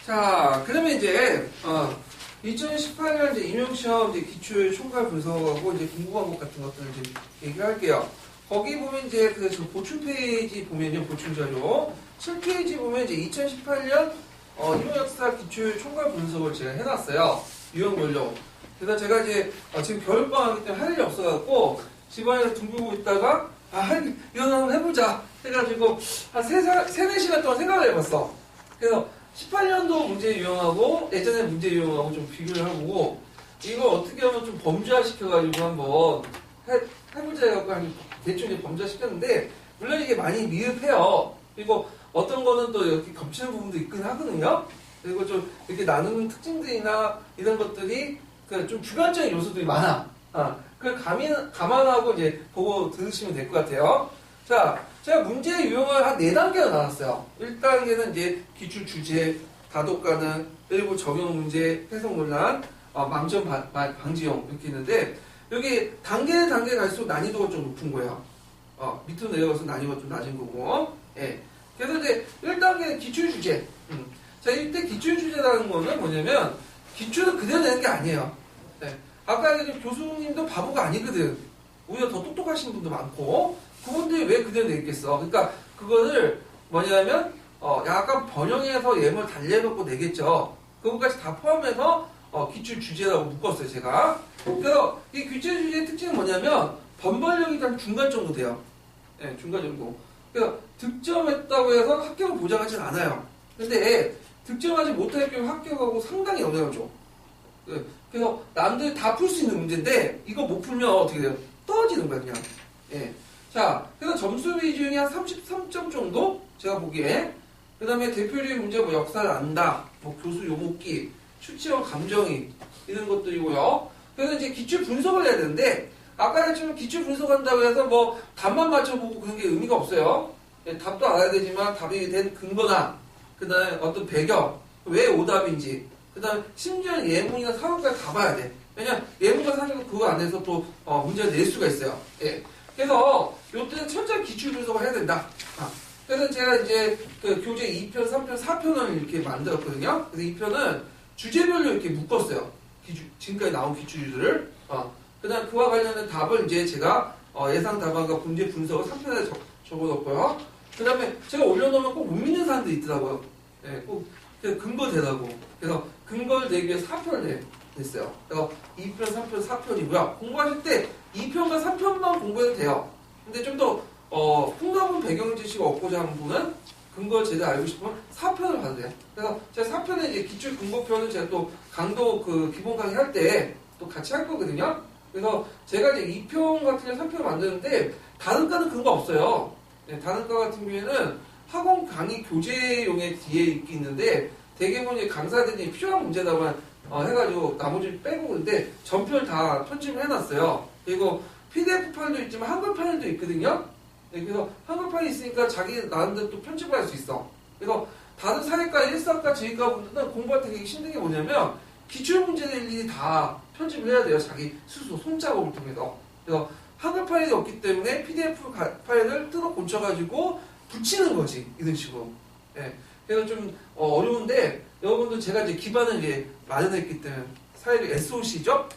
자, 그러면 이제 2018년 이제 임용시험 이제 기출 총괄 분석하고 이제 공부 과목 같은 것들을 이제 얘기할게요. 거기 보면 이제 그 보충 페이지 보면요, 보충 자료 7페이지 보면 이제 2018년 임용역사 기출 총괄 분석을 제가 해놨어요. 유형 연령. 그래서 제가 이제 지금 겨울방학이기 때문에 할 일이 없어갖고 집안에서 둥글고 있다가 이거 한번 해보자 해가지고 한 4시간 동안 생각을 해봤어. 그래서 18년도 문제 유형하고 예전에 문제 유형하고 좀 비교를 해보고 이걸 어떻게 하면 좀 범죄화시켜가지고 한번 해보자 해갖고 대충 이제 범죄화시켰는데 물론 이게 많이 미흡해요. 그리고 어떤 거는 또 이렇게 겹치는 부분도 있긴 하거든요. 그리고 좀 이렇게 나누는 특징들이나 이런 것들이 좀 주관적인 요소들이 많아. 그걸 감안하고 이제 보고 들으시면 될 것 같아요. 자, 제가 문제 유형을 한 4단계로 나눴어요. 1단계는 이제 기출 주제, 다독 가능, 그리고 적용 문제, 해석 논란, 망점 방지용 이렇게 있는데 여기 단계 갈수록 난이도가 좀 높은 거예요. 밑으로 내려가서 난이도가 좀 낮은 거고. 예. 그래서 이제 1단계는 기출 주제. 자, 이때 기출 주제라는 거는 뭐냐면 기출을 그대로 내는 게 아니에요. 네. 아까 교수님도 바보가 아니거든. 오히려 더 똑똑하신 분도 많고 그분들이 왜 그대로 내겠어. 그러니까 그거를 뭐냐면 약간 번영해서 예물 달래놓고 내겠죠. 그것까지 다 포함해서 기출 주제라고 묶었어요, 제가. 그래서 이 기출 주제의 특징은 뭐냐면 번번력이 한 중간 정도 돼요. 네, 중간 정도. 그래서 득점했다고 해서 합격을 보장하진 않아요. 근데 득점하지 못할 경우 합격하고 상당히 영향을 줘. 그래서 남들이 다 풀 수 있는 문제인데 이거 못 풀면 어떻게 돼요? 떨어지는 거야, 그냥. 예. 자, 그래서 점수 비중이 한 33점 정도? 제가 보기에. 그 다음에 대표적인 문제 뭐 역사를 안다, 뭐 교수 용어기, 수치형 감정이 이런 것들이고요. 그래서 이제 기출 분석을 해야 되는데 아까 했지만 기출 분석한다고 해서 뭐 답만 맞춰보고 그런 게 의미가 없어요. 예, 답도 알아야 되지만 답이 된 근거나 그 다음에 어떤 배경, 왜 오답인지 그 다음에 심지어 예문이나 사문까지 다 봐야 돼. 왜냐면 예문과 사문은 그거 안에서 또 문제를 낼 수가 있어요. 예. 그래서 이때는 철저히 기출 분석을 해야 된다. 그래서 제가 이제 그 교재 2편, 3편, 4편을 이렇게 만들었거든요. 그래서 2편은 주제별로 이렇게 묶었어요. 지금까지 나온 기출들을. 그 다음 그와 관련된 답을 이제 제가 예상 답안과 문제 분석을 3편에 적어놓고요. 그 다음에 제가 올려놓으면 꼭 못 믿는 사람들이 있더라고요. 예, 꼭 근거 대라고. 그래서 근거를 내기 위해서 4편을 냈어요. 그래서 2편, 3편, 4편이고요. 공부하실 때 2편과 3편만 공부해도 돼요. 근데 좀 더 풍부한 배경 지식을 얻고자 하는 분은 근거를 제대로 알고 싶으면 4편을 봐도 돼요. 그래서 제가 4편에 이제 기출 근거편을 제가 또 강도 그 기본 강의 할 때 또 같이 할 거거든요. 그래서 제가 이제 2편 같은 경우 3편을 만드는데 다른 과는 근거 없어요. 네, 다른 과 같은 경우에는 학원 강의 교재용에 뒤에 있는데 대개는 강사들이 필요한 문제다만 해가지고 나머지 빼고 그런데 전편을 다 편집을 해놨어요. 그리고 PDF 파일도 있지만 한글 파일도 있거든요. 네, 그래서 한글 파일이 있으니까 자기 나름대로 또 편집을 할 수 있어. 그래서 다른 사회과, 일사과, 지휘과 분들은 공부할 때 되게 힘든 게 뭐냐면 기출 문제를 일일이 다 편집을 해야 돼요. 자기 스스로 손작업을 통해서. 그래서 한글 파일이 없기 때문에 PDF 파일을 뜯어 고쳐가지고 붙이는 거지. 이런 식으로. 예. 그래서 좀 어려운데 여러분들 제가 이제 기반을 이제 마련했기 때문에 사회적 SOC죠?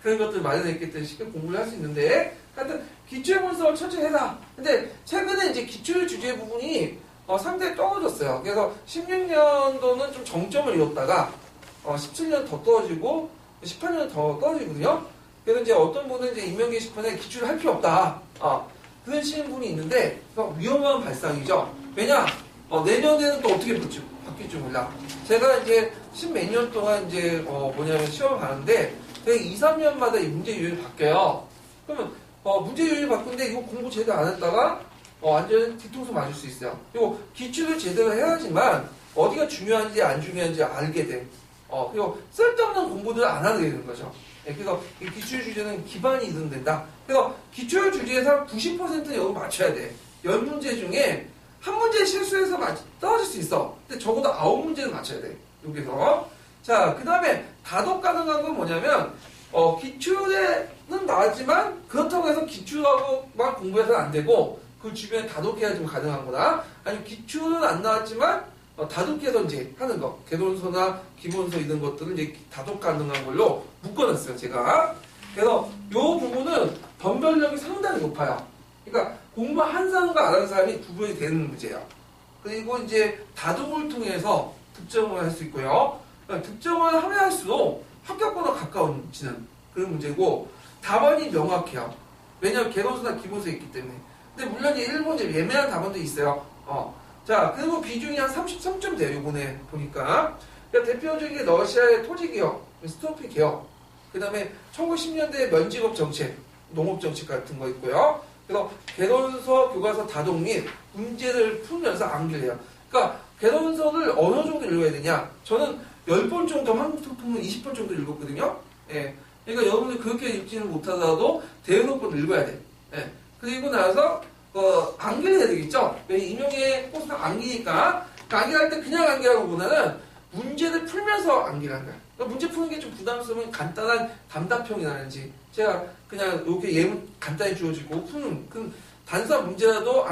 그런 것들 마련했기 때문에 쉽게 공부를 할 수 있는데 하여튼 기출 분석을 천천히 해라. 근데 최근에 이제 기출 주제 부분이 상당히 떨어졌어요. 그래서 16년도는 좀 정점을 이뤘다가 17년 더 떨어지고 18년 더 떨어지거든요. 그래서 이제 어떤 분은 이제 임명 게시판에 기출을 할 필요 없다. 그러시는 분이 있는데 위험한 발상이죠. 왜냐? 내년에는 또 어떻게 바뀔지 몰라. 제가 이제 십몇 년 동안 이제 시험을 봤는데 되게 2, 3년마다 이 문제 유형이 바뀌어요. 그러면 문제 유형이 바꾼데 이거 공부 제대로 안 했다가 완전 뒤통수 맞을 수 있어요. 그리고 기출을 제대로 해야지만 어디가 중요한지 안 중요한지 알게 돼. 그리고 쓸데없는 공부들을 안 하게 되는 거죠. 네, 그래서 이 기출 주제는 기반이 이동된다. 그래서 기출 주제에서 90%는 여기 맞춰야 돼. 10문제 중에 한 문제 실수해서 떨어질 수 있어. 근데 적어도 9문제는 맞춰야 돼. 여기서. 자, 그 다음에 다독 가능한 건 뭐냐면, 기출에는 나왔지만, 그렇다고 해서 기출하고만 공부해서는 안 되고, 그 주변에 다독해야 좀 가능한 거다. 아니면 기출은 안 나왔지만, 다독해서 이제 하는 거. 개론서나 기본서 이런 것들은 이제 다독 가능한 걸로 묶어놨어요, 제가. 그래서 이 부분은 변별력이 상당히 높아요. 그러니까 공부 한 사람과 안 하는 사람이 구분이 되는 문제예요. 그리고 이제 다독을 통해서 득점을 할 수 있고요. 득점을 하면 할수록 합격권과 가까워지는 그런 문제고, 답안이 명확해요. 왜냐하면 개론서나 기본서에 있기 때문에. 근데 물론 이제 일본 이제 예매한 답안도 있어요. 자, 그리고 비중이 한 33점 돼요, 이번에 보니까. 그러니까 대표적인 게 러시아의 토지개혁, 스토피 개혁, 그 다음에 1910년대 면직업 정책, 농업 정책 같은 거 있고요. 그래서 개론서, 교과서 다독 및 문제를 풀면서 암기를 해요. 그러니까 개론서를 어느 정도 읽어야 되냐? 저는 10번 정도, 한국 통통은 20번 정도 읽었거든요. 예. 그러니까 여러분들 그렇게 읽지는 못하더라도 대여섯 번 읽어야 돼. 예. 그리고 나서 암기를 해야 되겠죠? 왜 임용의 코스는 암기니까. 암기할 때 그냥 암기하고보다는 문제를 풀면서 암기를 한다. 그러니까 문제 푸는 게 좀 부담스러우면 간단한 담답형이라든지 제가 그냥 이렇게 예문 간단히 주어지고 푸는 그 단순한 문제라도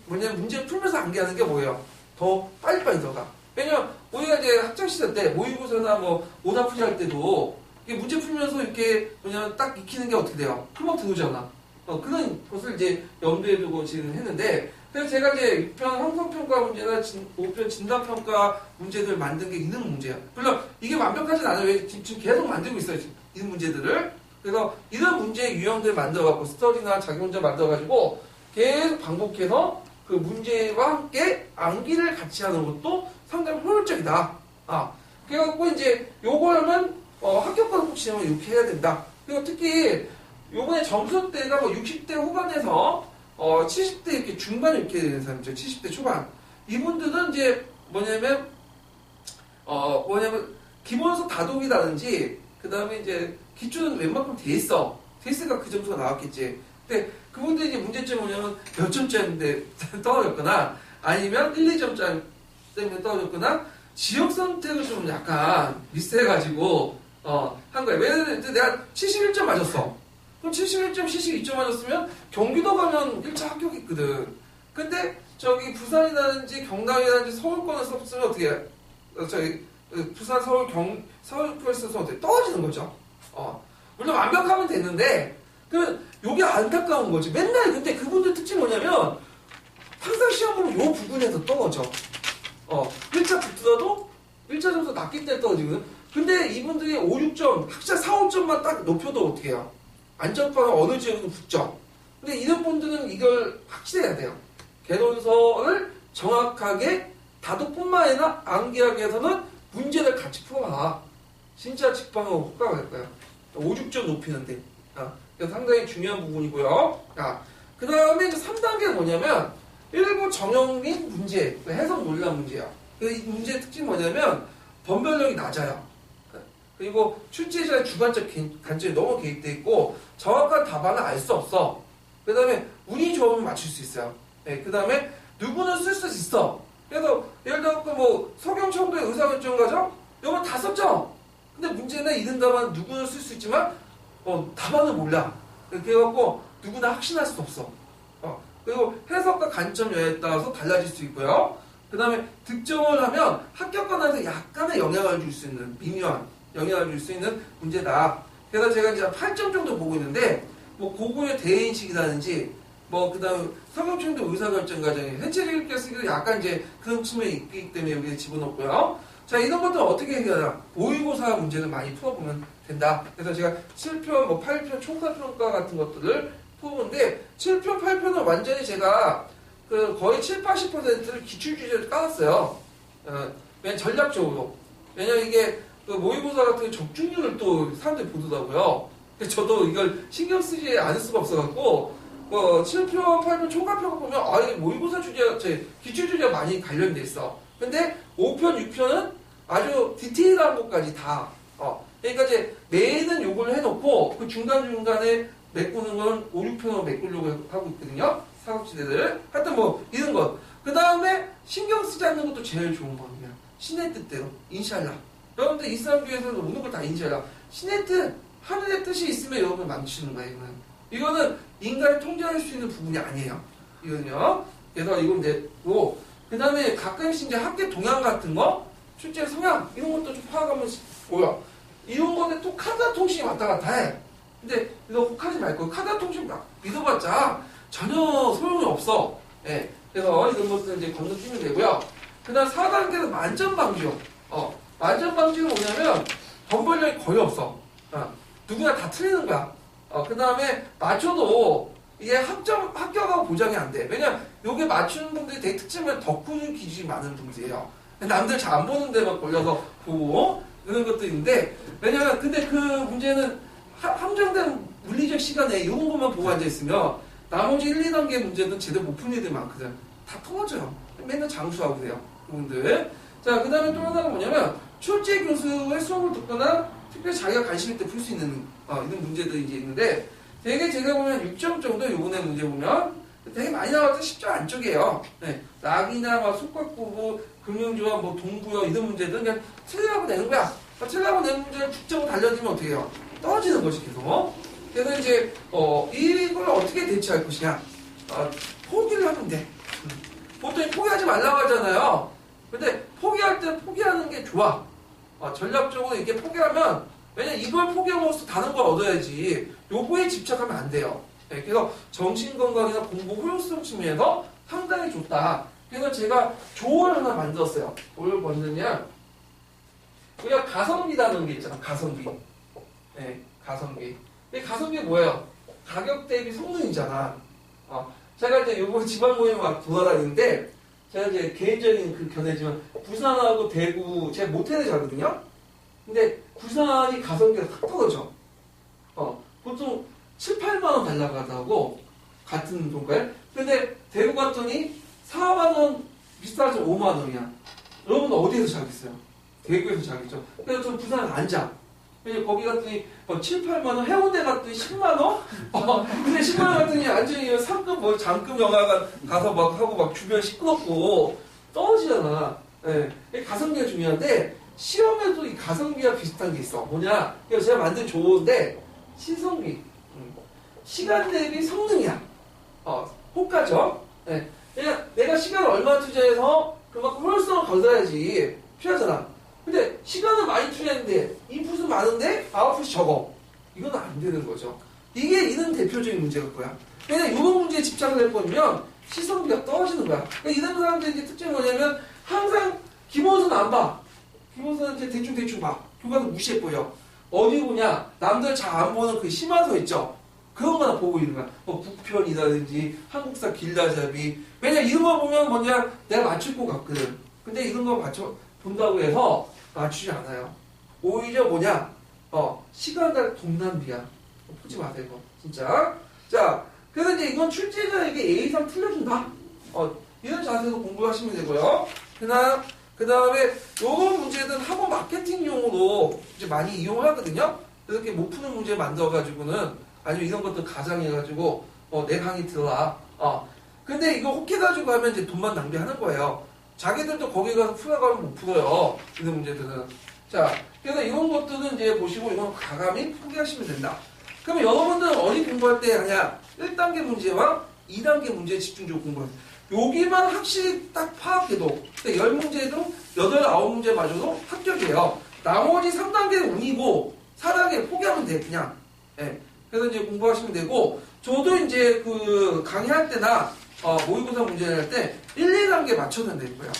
뭐냐면 문제 풀면서 암기하는 게 뭐예요? 더 빨리빨리 들어가. 왜냐면 우리가 이제 학창시절 때 모의고사나 뭐 오답풀이 할 때도 이게 문제 풀면서 이렇게 뭐냐면 딱 익히는 게 어떻게 돼요? 금방 들어오잖아. 그런 것을 이제 염두에 두고 진행했는데, 그래서 제가 이제 6편 형성평가 문제나 5편 진단평가 문제들 만든 게 있는 문제예요. 물론 이게 완벽하진 않아요. 왜 지금 계속 만들고 있어요, 지금 이런 문제들을. 그래서 이런 문제 유형들 만들어갖고 스터디나 자기 혼자 만들어가지고 계속 반복해서 그 문제와 함께 암기를 같이 하는 것도 상당히 효율적이다. 그래갖고 이제 요거는 합격과는 꼭 진행을 이렇게 해야 된다. 그리고 특히 요번에 점수대가 뭐 60대 후반에서 70대 이렇게 중반 이렇게 되는 사람이죠. 70대 초반. 이분들은 이제 뭐냐면 기본서 다독이라든지 그 다음에 이제 기초는 웬만큼 돼 있어. 돼 있으니까 그 점수가 나왔겠지. 근데 그분들이 이제 문제점이 뭐냐면 몇 점짜리인데 떨어졌거나 아니면 1, 2점짜리 때문에 떨어졌거나 지역 선택을 좀 약간 미스해가지고 한 거야. 왜냐면 내가 71점 맞았어. 그럼 71점, 72점 맞았으면 경기도 가면 1차 합격했거든. 근데 저기 부산이라든지 경남이라든지 서울권을 썼으면 어떻게 해? 부산, 서울권을 써서 어떻게 떨어지는 거죠. 물론 완벽하면 됐는데 요게 안타까운 거지. 맨날 근데 그분들 특징이 뭐냐면 항상 시험으로 요 부분에서 떨어져. 1차 붙더라도 1차 점수 낮기 때문에 떨어지거든. 근데 이분들이 5, 6점, 학자 4, 5점만 딱 높여도 어떻게 해요? 안전빵은 어느 지역에도 붙죠. 근데 이런 분들은 이걸 확실해야 돼요. 개론서를 정확하게 다독뿐만 아니라 암기하기 위해서는 문제를 같이 풀어봐. 진짜 직방하고 효과가 될 거예요. 5, 6점 높이는데. 그래서 상당히 중요한 부분이고요. 그 다음에 이제 3단계는 뭐냐면 일부 정형 및 문제, 해석 논란 문제야. 이 문제의 특징이 뭐냐면 변별력이 낮아요. 그리고 출제자의 주관적 관점이 너무 개입되어 있고 정확한 답안을 알 수 없어. 그 다음에 운이 좋으면 맞출 수 있어요. 그 다음에 누구는 쓸 수 있어. 그래서 예를 들어 뭐 서경청도의 의사결정과정 이건 다 썼죠. 근데 문제는 이런 답안 누구는 쓸 수 있지만 답안을 몰라. 그래갖고 누구나 확신할 수 없어. 그리고 해석과 관점에 따라서 달라질 수 있고요. 그 다음에 득점을 하면 합격권한테 약간의 영향을 줄 수 있는 미묘한 영향을 줄 수 있는 문제다. 그래서 제가 이제 8점 정도 보고 있는데, 뭐, 고고의 대인식이라든지, 뭐, 그 다음, 서경청도 의사결정 과정에, 해체를 읽기 쓰기도 약간 이제 그런 측면이 있기 때문에 여기에 집어넣고요. 자, 이런 것들은 어떻게 해결하나? 모의고사 문제를 많이 풀어보면 된다. 그래서 제가 7편, 뭐, 8편, 총사평가 같은 것들을 풀어보는데, 7편, 8편은 완전히 제가 거의 7, 80%를 기출주제를 깔았어요. 왜냐면 전략적으로. 왜냐면 이게, 모의고사 같은 적중률을 또 사람들이 보더라고요. 저도 이걸 신경 쓰지 않을 수가 없어갖고, 7표, 8표 총괄표가 보면, 이게 모의고사 주제가, 기출 주제가 많이 관련돼 있어. 근데 5편, 6편은 아주 디테일한 것까지 다, 그러니까 이제 매는 요걸 해놓고, 그 중간중간에 메꾸는 건 5, 6편으로 메꾸려고 하고 있거든요. 사각지대를. 하여튼 뭐, 이런 것. 그 다음에 신경 쓰지 않는 것도 제일 좋은 방법이야. 신의 뜻대로. 인샬라. 여러분들 이슬람교에서는 모든 걸 다 인지해라. 신의 뜻, 하늘의 뜻이 있으면 여러분을 만드시는 거예요, 이거는 인간을 통제할 수 있는 부분이 아니에요. 이거는요. 그래서 이건 이제, 그 다음에 가끔씩 이제 학교 동향 같은 거, 출제 성향, 이런 것도 좀 파악하면 보여. 이런 거는 또 카드 통신이 왔다 갔다 해. 근데 이거 혹하지 말고 카드 통신 막 믿어봤자 전혀 소용이 없어. 예. 그래서 이런 것들 이제 건너뛰면 되고요. 그 다음 4단계는 만점 방지요. 만점 방지는 뭐냐면 번벌력이 거의 없어. 누구나 다 틀리는 거야. 그 다음에 맞춰도 이게 합격하고 보장이 안 돼. 왜냐면 요게 맞추는 분들이 되게 특징은 덕후 기준이 많은 분들이에요. 남들 잘 안 보는 데만 걸려서 보고 그런 것도 있는데, 왜냐면 근데 그 문제는 함정된 물리적 시간에 이 부분만 보고 앉아있으면 나머지 1, 2단계 문제는 제대로 못 푼 애들 많거든. 다 터져요. 맨날 장수하고 그래요. 그분들. 자, 그 다음에 또 하나가 뭐냐면 출제 교수의 수업을 듣거나 특별히 자기가 관심 있을 때 풀 수 있는 이런 문제들이 이제 있는데, 되게 제가 보면 6점 정도 요번에 문제 보면 되게 많이 나와서 10점 안쪽이에요. 네. 낙이나 막 속각부부, 금융조합, 뭐 동부여 이런 문제들은 그냥 틀리라고 내는 거야. 틀리라고 내는 문제를 죽적으로 달려주면 어떻게 해요? 떨어지는 것이 계속. 그래서 이제 이걸 어떻게 대처할 것이냐. 포기를 하면 돼. 보통 포기하지 말라고 하잖아요. 근데 포기할 때 포기하는 게 좋아. 전략적으로 이렇게 포기하면, 왜냐면 이걸 포기함으로써 다른 걸 얻어야지 요거에 집착하면 안 돼요. 네, 그래서 정신건강이나 공부 효율성 측면에서 상당히 좋다. 그래서 제가 조언을 하나 만들었어요. 뭘 만드냐? 우리가 가성비라는 게 있잖아. 가성비. 네, 가성비. 이 가성비 뭐예요? 가격 대비 성능이잖아. 제가 이제 요번 지방 모임 막 돌아다니는데, 제가 이제 개인적인 그 견해지만 부산하고 대구 제가 모텔에 자거든요. 근데 부산이 가성비가 탁 떨어져. 보통 7, 8만 원 달라고 하다고 같은 돈가에. 근데 대구 갔더니 4만 원 비싸죠. 5만 원이야. 여러분 어디에서 자겠어요? 대구에서 자겠죠. 그래서 저 부산에 앉아. 근데 거기 갔더니 7, 8만 원, 해운대 갔더니 10만 원? 근데 10만 원 갔더니 완전히 상급 뭐 장급 영화관 가서 막 하고 막 주변 시끄럽고 떨어지잖아. 네. 가성비가 중요한데 시험에도 이 가성비와 비슷한 게 있어. 뭐냐? 이거 제가 만든 조언인데 신성비. 시간 대비 성능이야. 호가죠. 네. 내가 시간을 얼마 투자해서 그만큼 효율성을 거둬야지 필요하잖아. 근데 시간을 많이 투자했는데 인풋은 많은데 아웃풋이 적어. 이건 안 되는 거죠. 이게 이런 대표적인 문제가 뭐야. 왜냐면 이런 문제에 집착을 해버리면 시성비가 떨어지는 거야. 그러니까 이런 사람들의 특징이 뭐냐면 항상 기본서는 안 봐. 기본서는 이제 대충 봐. 교과서 무시해버려. 어디 보냐? 남들 잘 안 보는 그 심화서 있죠? 그런 거나 보고 있는 거야. 뭐 북편이라든지 한국사 길라잡이. 왜냐면 이런 거 보면 뭐냐? 내가 맞출 것 같거든. 근데 이런 거 본다고 해서 맞추지 않아요. 오히려 뭐냐? 시간과 돈 낭비야. 보지 마세요, 이거. 진짜. 자, 그래서 이제 이건 출제자에게 A상 틀려준다. 이런 자세로 공부하시면 되고요. 그 다음에 요런 문제는 학원 마케팅용으로 이제 많이 이용하거든요. 그래서 이렇게 못 푸는 문제 만들어가지고는 아니면 이런 것도 가상해가지고 내 강의 들어라. 근데 이거 혹해가지고 하면 이제 돈만 낭비하는 거예요. 자기들도 거기 가서 풀어가면 못 풀어요. 이런 문제들은. 자, 그래서 이런 것들은 이제 보시고 이건 과감히 포기하시면 된다. 그러면 여러분들은 어디 공부할 때 하냐? 1단계 문제와 2단계 문제에 집중적으로 공부해요. 여기만 확실히 딱 파악해도 10문제도 8, 9문제 맞아도 합격이에요. 나머지 3단계는 운이고 4단계 포기하면 돼, 그냥. 네. 그래서 이제 공부하시면 되고, 저도 이제 그 강의할 때나 모의고사 문제를 할 때 1, 2단계 맞춰도 될 거예요.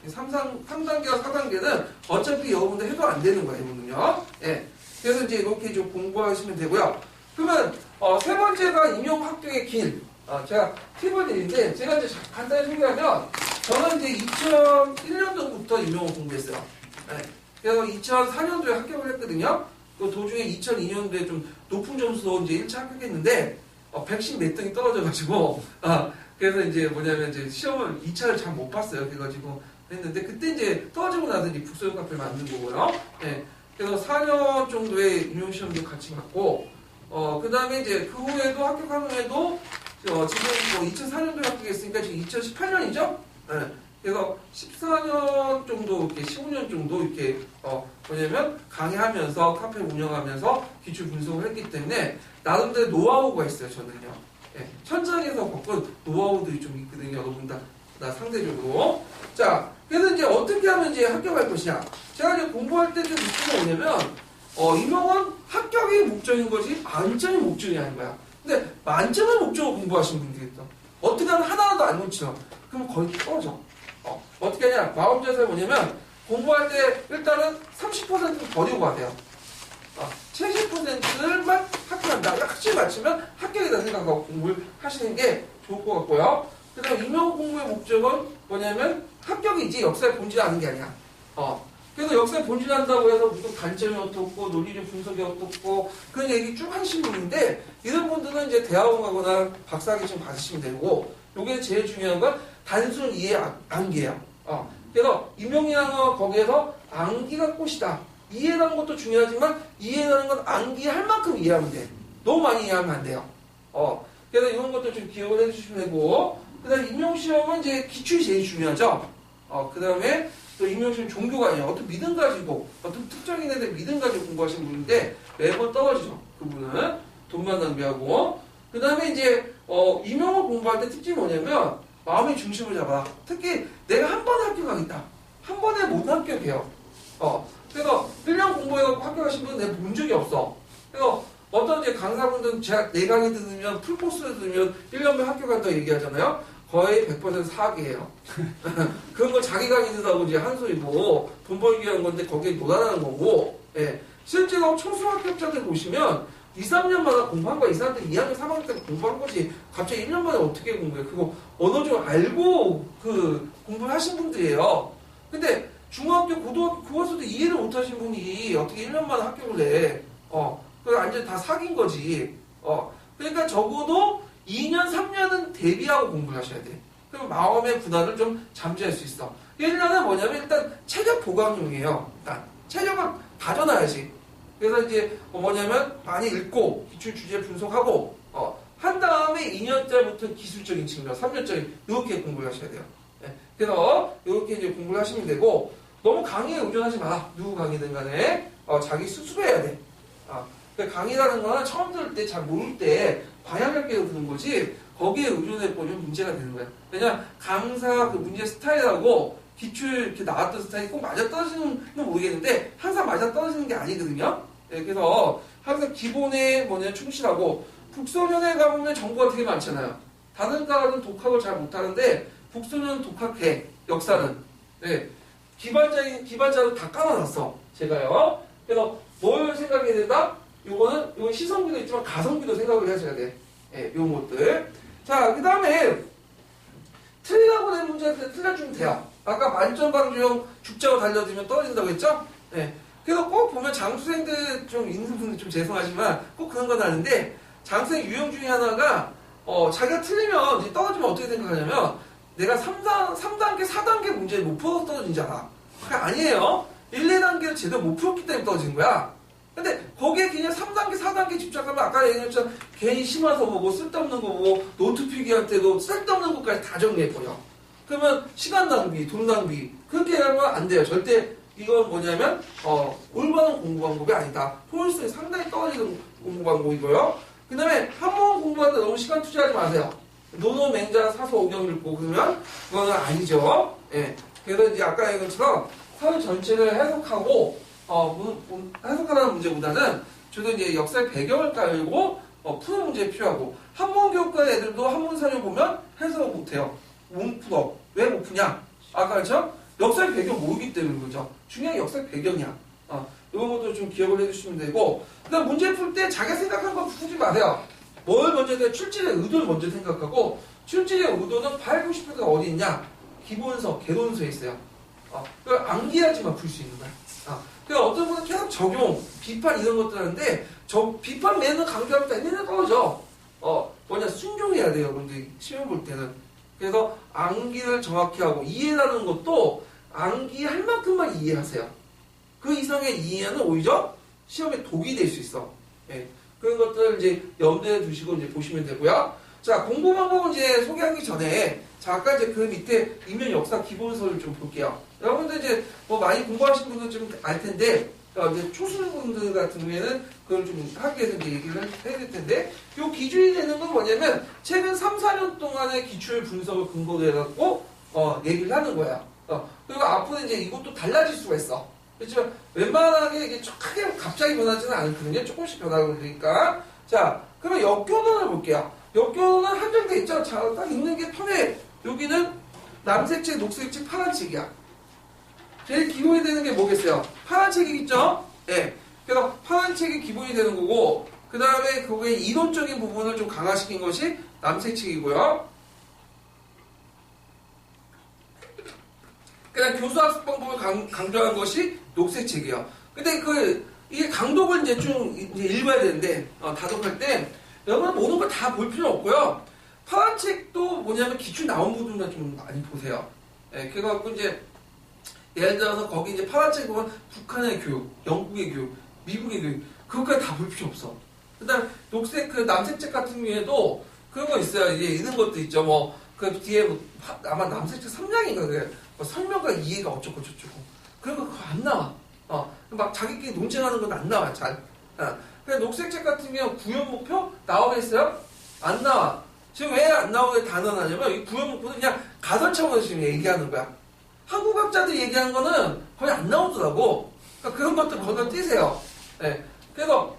3단계와 4단계는 어차피 여러분들 해도 안 되는 거예요, 이거는요. 예. 그래서 이제 이렇게 좀 공부하시면 되고요. 그러면, 세 번째가 임용 합격의 길. 제가 팁을 드리는데, 제가 이제 간단히 소개하면, 저는 이제 2001년도부터 임용을 공부했어요. 예. 그래서 2004년도에 합격을 했거든요. 그 도중에 2002년도에 좀 높은 점수로 이제 1차 합격했는데, 110 몇 등이 떨어져가지고, 그래서 이제 뭐냐면 이제 시험을 2차를 잘 못 봤어요. 그래가지고 했는데, 그때 이제 떨어지고 나서 이제 북소형 카페를 만든 거고요. 예. 그래서 4년 정도의 임용시험도 같이 봤고, 그 다음에 이제 그 후에도 합격한 후에도, 지금 뭐 2004년도에 합격했으니까 지금 2018년이죠? 예. 그래서 14년 정도, 이렇게 15년 정도 이렇게, 뭐냐면 강의하면서 카페 운영하면서 기출 분석을 했기 때문에 나름대로 노하우가 있어요, 저는요. 예. 현장에서 겪은 노하우들이 좀 있거든요. 여러분 다 나 상대적으로. 자, 그래서 이제 어떻게 하면 이제 합격할 것이냐. 제가 이제 공부할 때 좀 느끼는 뭐냐면, 임용은 합격이 목적인 거지, 만점이 목적이 아닌 거야. 근데 만점을 목적으로 공부하시는 분들이 있다. 어떻게 하면 하나라도 안 놓치나. 그럼 거의 떨어져. 어떻게 하냐. 마음 자세가 뭐냐면, 공부할 때 일단은 30%는 버리고 가세요. 70%만 합격한다. 확실히 맞추면 합격이다 생각하고 공부를 하시는 게 좋을 것 같고요. 그 다음 임용 공부의 목적은 뭐냐면 합격이지 역사에 본질하는 게 아니야. 그래서 역사에 본질한다고 해서 무슨 단점이 어떻고 논리적 분석이 어떻고 그런 얘기 쭉 하시는 분인데 이런 분들은 이제 대학원 가거나 박사학위 좀 받으시면 되고 요게 제일 중요한 건 단순 이해 암기예요. 그래서 임용이라는 건 거기에서 암기가 꽃이다. 이해라는 것도 중요하지만 이해라는 건 암기할 만큼 이해하면 돼. 너무 많이 이해하면 안 돼요. 그래서 이런 것도 좀 기억을 해주시면 되고 그 다음에 임용시험은 이제 기출이 제일 중요하죠. 그 다음에 또 임용시험 종교가 아니에요. 어떤 믿음 가지고 어떤 특정인 애들 믿음 가지고 공부하시는 분인데 매번 떨어지죠. 그분은 돈만 낭비하고 그 다음에 이제 임용을 공부할 때 특징이 뭐냐면 마음의 중심을 잡아. 특히 내가 한 번에 합격하겠다. 한 번에 못 합격해요. 그래서 1년 공부해갖고 합격하신 분은 내가 본 적이 없어. 그래서 어떤 이제 강사분들은 제가 내 강의 들으면 풀코스를 들으면 1년만 합격한다고 얘기하잖아요. 거의 100% 사기예요. 그런 거 자기 강의 듣다고 이제 한 소리고 돈 벌기 위한 건데 거기에 노다라는 거고. 예. 실제로 초수 합격자들 보시면 2, 3년마다 공부한 거야. 이 사람들 2학년, 3학년 때 공부한 거지. 갑자기 1년 만에 어떻게 공부해. 그거 언어 좀 알고 공부를 하신 분들이에요. 근데 중학교, 고등학교, 그것도 이해를 못 하신 분이 어떻게 1년 만에 합격을 해. 그거 완전 다 사귄 거지. 그러니까 적어도 2년, 3년은 대비하고 공부를 하셔야 돼. 그럼 마음의 분할을 좀 잠재할 수 있어. 1년은 뭐냐면 일단 체력 보강용이에요. 일단 체력을 다져놔야지. 그래서 이제 뭐냐면 많이 읽고 기출 주제 분석하고 한 다음에 2년짜리부터 기술적인 측면, 3년짜리 이렇게 공부를 하셔야 돼요. 네. 그래서 이렇게 이제 공부를 하시면 되고 너무 강의에 의존하지 마. 누구 강의든 간에 자기 수습해야 돼. 그러니까 강의라는 거는 처음 들을 때 잘 모를 때 방향을 깨고 드는 거지 거기에 의존해버리면 문제가 되는 거야. 왜냐 강사 그 문제 스타일하고 기출 이렇게 나왔던 스타일이 꼭 맞아떨어지는 건 모르겠는데 항상 맞아떨어지는 게 아니거든요. 네, 그래서 항상 기본에 충실하고 북소년에 가보면 정보가 되게 많잖아요. 다른 과는 독학을 잘 못하는데 북소년은 독학해. 역사는. 네. 기발자를 다 깔아놨어. 제가요. 그래서 뭘 생각해야 된다? 이건 시성비도 있지만 가성비도 생각을 하셔야 돼. 예, 요런 것들. 자, 그 다음에 틀리라고 된 문제한테 틀려주면 돼요. 아까 만점 방지용 죽자고 달려들면 떨어진다고 했죠? 예. 그래서 꼭 보면 장수생들 좀 있는 분들 좀 죄송하지만 꼭 그런 건 아는데 장수생 유형 중에 하나가 자기가 틀리면 이제 떨어지면 어떻게 생각하냐면 내가 3단계, 4단계 문제를 못 풀어서 떨어진 잖아. 그러니까 아니에요. 1, 2단계를 제대로 못 풀었기 때문에 떨어진 거야. 근데 거기에 그냥 3단계, 4단계 집착하면 아까 얘기한 것처럼 괜히 심화서 보고 쓸데없는 거 보고 노트 필기할 때도 쓸데없는 것까지 다 정리해버려. 그러면 시간 낭비, 돈 낭비 그렇게 하면 안 돼요. 절대 이건 뭐냐면 올바른 공부 방법이 아니다. 효율성이 상당히 떨어지는 공부 방법이고요. 그 다음에 한 번 공부할 때 너무 시간 투자하지 마세요. 노노 맹자 사서 오경 읽고 그러면 그거는 아니죠. 예. 그래서 이제 아까 얘기한 것처럼 사회 전체를 해석하고 해석하라는 문제보다는 저도 이제 역사의 배경을 깔고 푸는 문제 필요하고 한문 교과 애들도 한문 사료 보면 해석을 못해요. 못 풀어. 왜 못 푸냐? 아까 그렇죠? 역사의 배경 모르기 때문인 거죠. 중요한 게 역사의 배경이야. 이런 것도 좀 기억을 해주시면 되고 그다음 문제 풀 때 자기가 생각한 거 푸지 마세요. 뭘 먼저 해? 출제의 의도를 먼저 생각하고 출제의 의도는 80%가 어디 있냐? 기본서, 개론서에 있어요. 그걸 암기하지만 풀 수 있는 거야. 그러니까 어떤 분은 계속 적용, 비판 이런 것들 하는데 비판 매는 강조하면 맨날 떨어져. 순종해야 돼요. 여러분들 시험 볼 때는. 그래서 암기를 정확히 하고 이해라는 것도 암기할 만큼만 이해하세요. 그 이상의 이해는 오히려 시험에 독이 될 수 있어. 예. 그런 것들 이제 염두에 두시고 이제 보시면 되고요. 자, 공부 방법은 이제 소개하기 전에 자, 아까 이제 그 밑에 인면 역사 기본서를 좀 볼게요. 여러분들 이제 많이 공부하신 분들 좀 알 텐데, 이제 초수분들 같은 경우에는 그걸 좀 하기 위해서 이제 얘기를 해야 될 텐데, 요 기준이 되는 건 뭐냐면, 최근 3, 4년 동안의 기출 분석을 근거로 해갖고, 얘기를 하는 거야. 그리고 앞으로 이제 이것도 달라질 수가 있어. 그렇지만 웬만하게 이게 크게 갑자기 변하지는 않거든요. 조금씩 변하고 그러니까. 자, 그러면 역교론을 볼게요. 역교론은 한정돼 있죠. 자, 딱 읽는 게 편해. 여기는 남색책, 녹색책, 파란책이야. 제일 기본이 되는 게 뭐겠어요? 파란책이겠죠? 예. 그래서 파란책이 기본이 되는 거고, 그 다음에 그거의 이론적인 부분을 좀 강화시킨 것이 남색책이고요. 그 다음 교수학습 방법을 강조한 것이 녹색책이에요. 근데 이게 강독을 이제 좀 이제 읽어야 되는데, 다독할 때, 여러분 모든 걸 다 볼 필요 없고요. 파란책도 뭐냐면 기출 나온 부분만 좀 많이 보세요. 예, 그래갖고 이제, 예를 들어서 거기 이제 파란책 보면 북한의 교육, 영국의 교육, 미국의 교육, 그것까지 다 볼 필요 없어. 그 다음 녹색, 남색책 같은 경우에도 그런 거 있어요. 이제 이런 것도 있죠. 뭐, 그 뒤에 아마 남색책 3장인가 그래. 뭐 설명과 이해가 어쩌고 저쩌고. 그런 거 그거 안 나와. 막 자기끼리 논쟁하는 건 안 나와, 잘. 그냥 녹색책 같은 경우 구현 목표 나오겠어요? 안 나와. 지금 왜 안 나오게 단언하냐면 이 구현 목표는 그냥 가설 차원에서 지금 얘기하는 거야. 한국학자들이 얘기하는 거는 거의 안 나오더라고. 그러니까 그런 것들 건너뛰세요. 네. 그래서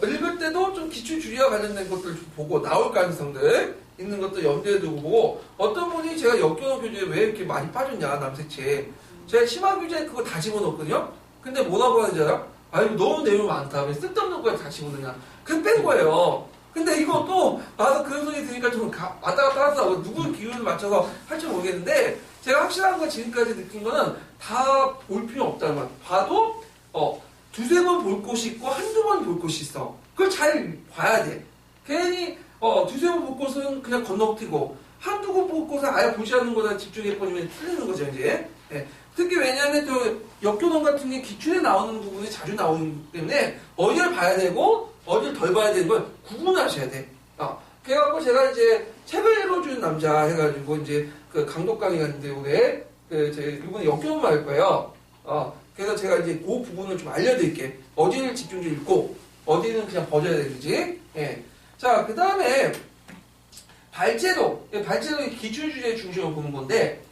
읽을 때도 좀 기출주의와 관련된 것들 좀 보고 나올 가능성들 있는 것도 염두에 두고 보고 어떤 분이 제가 역교원 교재에 왜 이렇게 많이 빠졌냐 남색책 제가 심화 교재에 그거 다 집어넣거든요. 근데 뭐라고 하는지 알아요? 아이고 너무 내용 많다. 왜 쓸데없는 거에 다 집어넣냐. 그래서 뺀 거예요. 근데 이것도 와서 그런 소리 들으니까 좀 왔다 갔다 하더라고. 누구 기준을 맞춰서 할지 모르겠는데 제가 확실한 거 지금까지 느낀 거는 다 볼 필요 없다는 거야. 봐도 두세 번 볼 곳이 있고 한두 번 볼 곳이 있어. 그걸 잘 봐야 돼. 괜히 두세 번 볼 곳은 그냥 건너뛰고 한두 번 볼 곳은 아예 보지 않는 거다 집중해버리면 틀리는 거죠 이제. 네. 특히 왜냐하면 또 역교동 같은 게 기출에 나오는 부분이 자주 나오기 때문에 어디를 봐야 되고 어디를 덜 봐야 되는 걸 구분하셔야 돼. 그래갖고 제가 이제 책을 읽어주는 남자 해가지고 이제 그 강독 강의 갔는데 올해 제가 이번에 역교동만 할 거예요. 그래서 제가 이제 그 부분을 좀 알려드릴게. 어디를 집중적으로 읽고 어디는 그냥 버려야 되는지. 예. 자, 그 다음에 발제도. 발제도 기출 주제 중심으로 보는 건데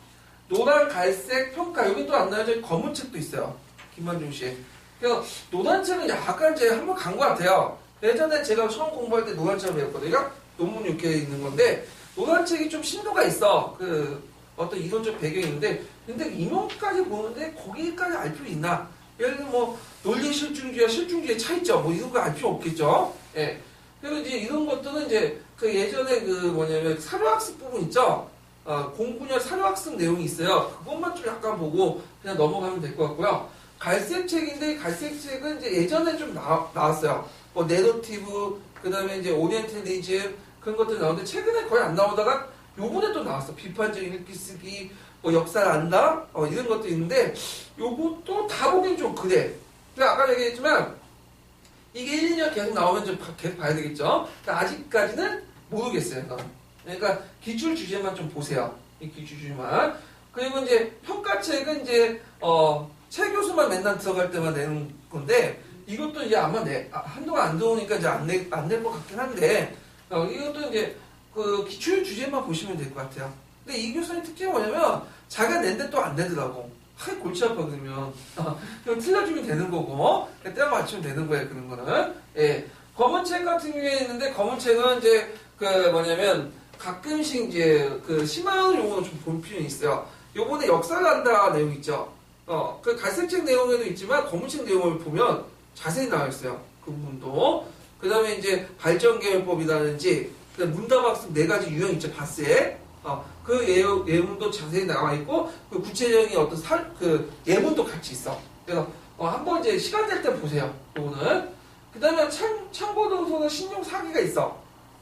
노란, 갈색, 평가. 여기 또 안 나와져 검은 책도 있어요. 김만중 씨. 그래서 노란 책은 약간 이제 한번 간 것 같아요. 예전에 제가 처음 공부할 때 노란 책을 배웠거든요. 논문 6개에 있는 건데 노란 책이 좀 심도가 있어. 어떤 이론적 배경이 있는데 근데 인용까지 보는데 거기까지 알 필요 있나? 예를 들면 뭐 논리 실중주의와 실중주의의 차이점 뭐 이런 거 알 필요 없겠죠. 예. 그리고 이제 이런 것들은 이제 예전에 뭐냐면 사료학습 부분 있죠. 09년 사료학습 내용이 있어요. 그것만 좀 약간 보고 그냥 넘어가면 될 것 같고요. 갈색 책인데 갈색 책은 이제 예전에 좀 나왔어요. 뭐 내러티브 그다음에 이제 오리엔탈리즘 그런 것들 나오는데 최근에 거의 안 나오다가 요번에 또 나왔어. 비판적인 읽기쓰기, 뭐 역사를 안다, 이런 것도 있는데, 요것도 다 보긴 좀 그래. 그러니까 아까 얘기했지만, 이게 1, 2년 계속 나오면 좀 계속 봐야 되겠죠? 그러니까 아직까지는 모르겠어요. 그러니까 기출 주제만 좀 보세요. 이 기출 주제만. 그리고 이제 평가책은 이제, 최 교수만 맨날 들어갈 때만 내는 건데, 이것도 이제 아마 한동안 안 들어오니까 이제 안 낼 것 같긴 한데, 이것도 이제, 기출 주제만 보시면 될 것 같아요. 근데 이 교수님 특징이 뭐냐면, 자기가 낸데 또 안 내더라고. 골치 아파그러면. 그럼 틀려주면 되는 거고, 그때 맞추면 되는 거예요, 그런 거는. 예. 검은 책 같은 경우에 있는데, 검은 책은 이제, 뭐냐면, 가끔씩 이제, 심화하는 용어로 좀 볼 필요는 있어요. 요번에 역사를 한다 내용 있죠. 갈색책 내용에도 있지만, 검은 책 내용을 보면 자세히 나와 있어요. 그 부분도. 그 다음에 이제, 발전계열법이라든지, 문답학습 4가지 유형 있죠, 바스에. 그 예문도 자세히 나와 있고, 그 구체적인 어떤 예문도 같이 있어. 그래서, 한번 이제 시간 될 때 보세요, 요거는. 그 다음에 참고도서는 신용사기가 있어.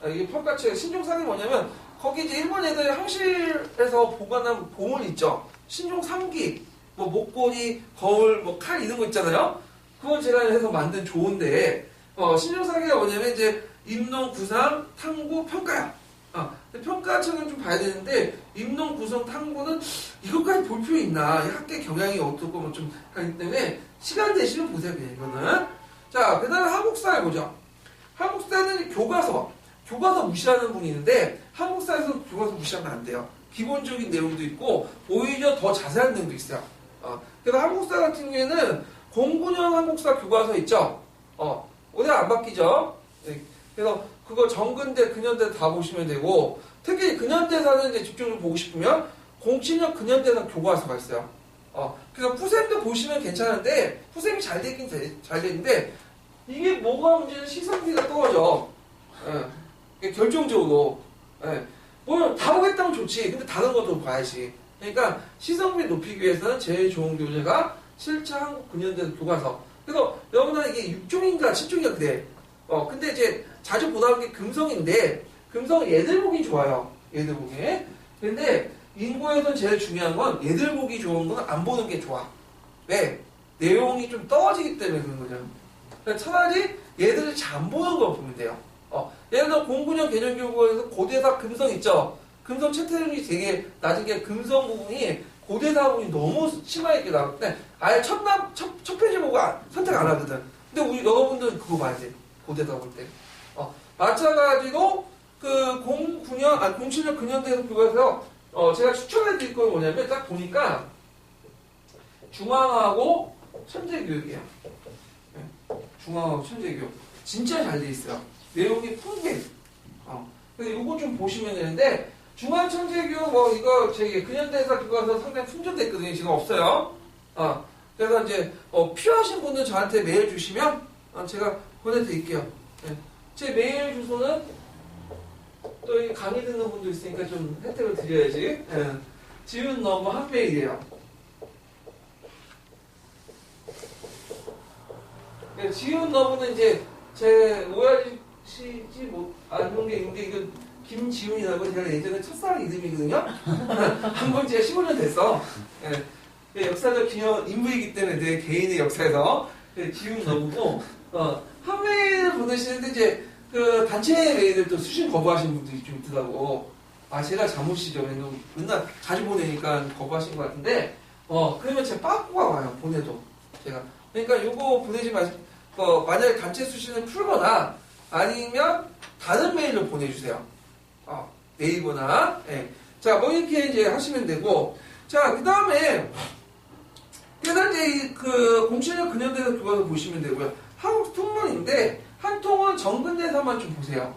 이게 평가책, 신용사기 뭐냐면, 거기 이제 일본 애들 항실에서 보관한 보물 있죠. 신용삼기, 뭐 목걸이, 거울, 뭐 칼 이런 거 있잖아요. 그걸 제가 해서 만든 좋은데, 신용사기가 뭐냐면 이제, 임농, 구상, 탐구, 평가야. 평가책은 좀 봐야 되는데 임농, 구성, 탐구는 이것까지 볼 필요 있나? 학계 경향이 어떻고 뭐 좀 하기 때문에 시간 되시면 보세요. 그냥 이거는. 자, 그 다음에 한국사를 보죠. 한국사는 교과서 무시하는 분이 있는데 한국사에서 교과서 무시하면 안 돼요. 기본적인 내용도 있고 오히려 더 자세한 내용도 있어요. 그래서 한국사 같은 경우에는 09년 한국사 교과서 있죠. 오늘 안 바뀌죠. 네. 그래서 그거 정근대, 근현대 다 보시면 되고 특히 근현대사는 이제 집중적으로 보고 싶으면 07년 근현대사 교과서가 있어요. 그래서 푸셈도 보시면 괜찮은데 푸셈이 잘 되긴 잘 되는데 이게 뭐가 문제는 시성비가 떨어져. 결정적으로. 뭐 다 보겠다면 좋지. 근데 다른 것도 봐야지. 그러니까 시성비 높이기 위해서는 제일 좋은 교재가 실차 한국 근현대 교과서. 그래서 여러분은 이게 6종인가 7종인가 그래. 근데 이제 자주 보다 보는 게 금성인데 금성 얘들 보기 좋아요. 얘들 보기. 근데 인고에서는 제일 중요한 건 얘들 보기 좋은 건 안 보는 게 좋아. 왜? 내용이 좀 떨어지기 때문에 그런 거죠. 그러니까 차라리 얘들을 잘 안 보는 걸 보면 돼요. 예를 들어 09년 개념교과에서 고대사 금성 있죠. 금성 채택률이 되게 낮은 게 금성 부분이 고대사 부분이 너무 심하게 나올 때 아예 첫 페이지 보고 선택 안 하거든. 근데 우리 여러분들은 그거 봐야 돼. 고대사 볼 때. 마찬가지로 그 07년 근현대 교과에서 제가 추천해 드릴 건 뭐냐면 딱 보니까 중앙하고 천재교육이에요. 중앙하고 천재교육. 진짜 잘 돼 있어요. 내용이 풍부해. 그래서 이거 좀 보시면 되는데 중앙천재교육 이거 저기 근현대사 교과서 상당히 품절됐거든요. 지금 없어요. 그래서 이제 필요하신 분들 저한테 메일 주시면 제가 보내드릴게요. 제 메일 주소는 또 이 강의 듣는 분도 있으니까 좀 혜택을 드려야지. 지은 너무 한 메일이에요. 지은 너무는 이제 제 오야지지 뭐 아는 게 있는데 이건 김지훈이라고 제가 예전에 첫사랑 이름이거든요. 한번 제가 15년 됐어. 역사적 기념 인물이기 때문에 내 개인의 역사에서 지훈 너무고 한 메일을 보내시는데 이제 그 단체 메일을 또 수신 거부하시는 분들이 좀 있더라고. 제가 잘못이죠. 맨날 자주 보내니까 거부하신 것 같은데 그러면 제가 빠꾸가 와요. 보내도 제가. 그러니까 요거 보내지 마시고 만약에 단체 수신을 풀거나 아니면 다른 메일로 보내주세요. 네이버나. 자, 뭐 이렇게 이제 하시면 되고. 자, 그 다음에 이제 그 07년 근현대사 교과서 보시면 되고요. 한국 통문인데 한 통은 정근대사만 좀 보세요.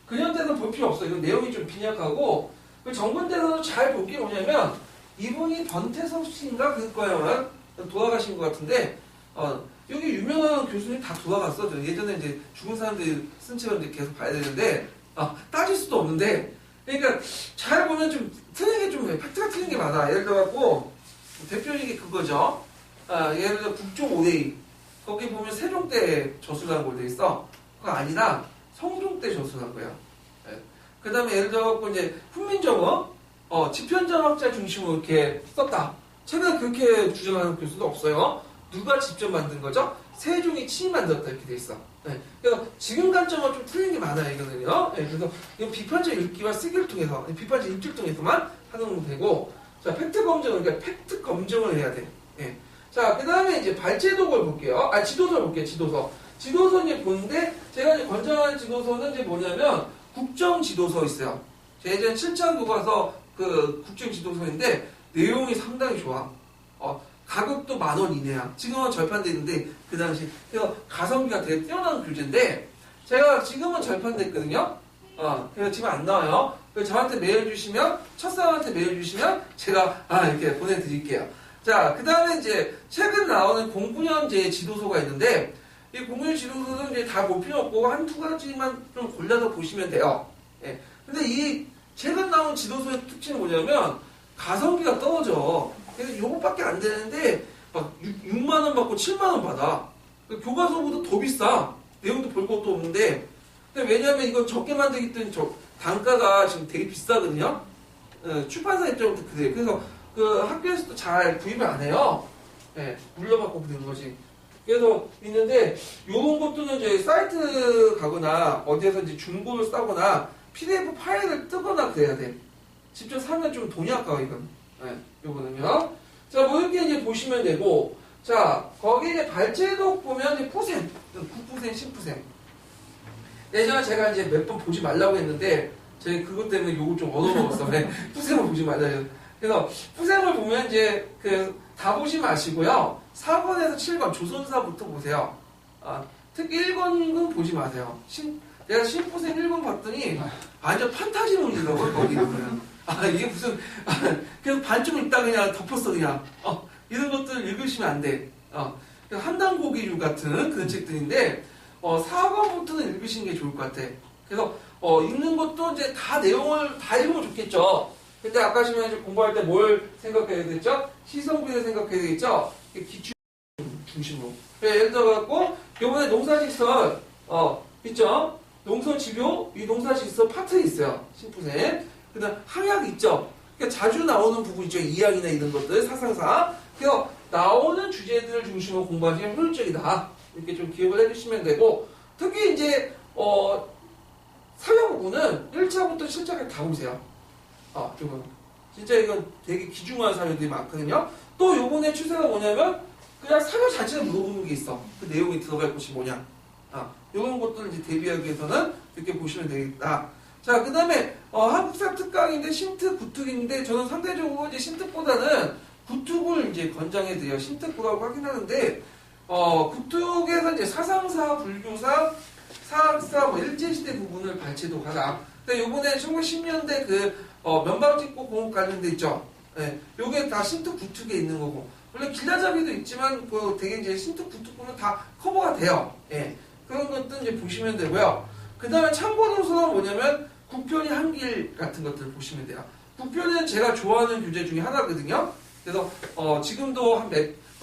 근현대사는 볼 필요 없어요. 이건 내용이 좀 빈약하고 정근대사도 잘 볼 게 뭐냐면 이분이 변태성 씨인가 그럴 거예요. 돌아가신 것 같은데 여기 유명한 교수님 다 돌아갔어. 예전에 이제 죽은 사람들이 쓴 책을 이제 계속 봐야 되는데 따질 수도 없는데 그러니까 잘 보면 좀 틀린 게 좀 팩트가 틀린 게 많아. 예를 들어갖고 대표적인 게 그거죠. 예를 들어 국조 5대2 거기 보면 세종 때 저술한 걸로 돼 있어. 그거 아니라 성종 때 저술한 거야. 그 다음에 예를 들어갖고 이제 훈민정음 집현전학자 중심으로 이렇게 썼다. 최근에 그렇게 주장하는 교수도 없어요. 누가 직접 만든 거죠? 세종이 친히 만들었다 이렇게 돼 있어. 그래서 지금 관점은 좀 틀린 게 많아요, 이거는요. 그래서 이거 비판적 읽기와 쓰기를 통해서, 비판적 읽기를 통해서만 하는 되고, 자, 팩트 검증은, 그러니까 팩트 검증을 해야 돼. 자, 그 다음에 이제 발제독을 볼게요. 지도서를 볼게요, 지도서. 지도서 이제 보는데, 제가 이제 권장하는 지도서는 이제 뭐냐면, 국정지도서 있어요. 제가 예전에 7장 교과서 그 국정지도서인데, 내용이 상당히 좋아. 가격도 10,000원 이내야. 지금은 절판되는데 그 당시 그래서 가성비가 되게 뛰어난 교재인데 제가 지금은 절판됐거든요. 그래서 지금 안 나와요. 그래서 저한테 메일 주시면 첫사람한테 메일 주시면 제가 이렇게 보내드릴게요. 자, 그 다음에 이제 최근 나오는 09년 제 지도서가 있는데 이 09년 지도서는 이제 다 볼 필요 없고 한두 가지만 좀 골라서 보시면 돼요. 근데 이 최근 나온 지도서의 특징은 뭐냐면 가성비가 떨어져. 그래서 요것밖에 안 되는데 막 6만원 받고 7만원 받아. 교과서보다 더 비싸. 내용도 볼 것도 없는데. 근데 왜냐면 이건 적게 만들기 때문에 단가가 지금 되게 비싸거든요. 출판사 입장부터 그래. 그래서 그 학교에서도 잘 구입을 안 해요. 물려받고 그런 거지. 그래서 있는데 요런 것들은 이제 사이트 가거나 어디에서 이제 중고를 싸거나 PDF 파일을 뜨거나 그래야 돼. 직접 사면 좀 돈이 아까워 이건. 요거는요. 자, 뭐 이렇게 이제 보시면 되고, 자, 거기 이제 발제독 보면 이제 푸셈, 9푸셈, 10푸셈. 예전에 제가 이제 몇 번 보지 말라고 했는데, 제가 그것 때문에 욕을 좀 얻어먹었어. 네, 푸셈을 보지 말아요. 그래서 푸셈을 보면 이제 그 다 보지 마시고요. 4권에서 7권 조선사부터 보세요. 특히 1권은 보지 마세요. 내가 신푸셈 1권 봤더니 완전 판타지물이더라고요. 거기 보면. 이게 무슨 그래서 반쯤 읽다 그냥 덮었어 그냥. 이런 것들 읽으시면 안 돼. 한단고기류 같은 그런 책들인데 4권부터는 읽으시는 게 좋을 것 같아. 그래서 읽는 것도 이제 다 내용을 다 읽으면 좋겠죠. 근데 아까 시면 이제 공부할 때 뭘 생각해야 되겠죠? 시성비를 생각해야 되겠죠? 기출 중심으로. 예를 들어갖고 요번에 농사직설 있죠? 농서집요 이 농사직설 파트 있어요. 신푸셈. 그다음 항약 있죠? 그러니까 자주 나오는 부분 있죠? 이항이나 이런 것들 사상사. 그래서 나오는 주제들을 중심으로 공부하시면 효율적이다. 이렇게 좀 기억을 해주시면 되고 특히 이제 사회 부분은 1차부터 7차까지 다 보세요. 요거는 진짜 이건 되게 귀중한 사료들이 많거든요. 또 요번에 추세가 뭐냐면 그냥 사료 자체를 물어보는 게 있어. 그 내용이 들어갈 곳이 뭐냐. 이런 것들을 이제 대비하기 위해서는 이렇게 보시면 되겠다. 자, 그 다음에 한국사 특강인데 신특, 구특인데 저는 상대적으로 이제 신특보다는 구특을 이제 권장해드려요. 신특보다고 하긴 하는데 구특에서 이제 사상사, 불교사, 사학사, 일제시대 부분을 발췌도 하라. 근데 요번에 1910년대 면방직고 공업 관련돼 있죠. 예, 요게 다 신특, 구특에 있는 거고. 물론 길라잡이도 있지만 되게 이제 신특, 구특부는 다 커버가 돼요. 예, 그런 것도 이제 보시면 되고요. 그 다음에 참고도서는 뭐냐면 국편이 한길 같은 것들을 보시면 돼요. 국편은 제가 좋아하는 교재 중에 하나거든요. 그래서 지금도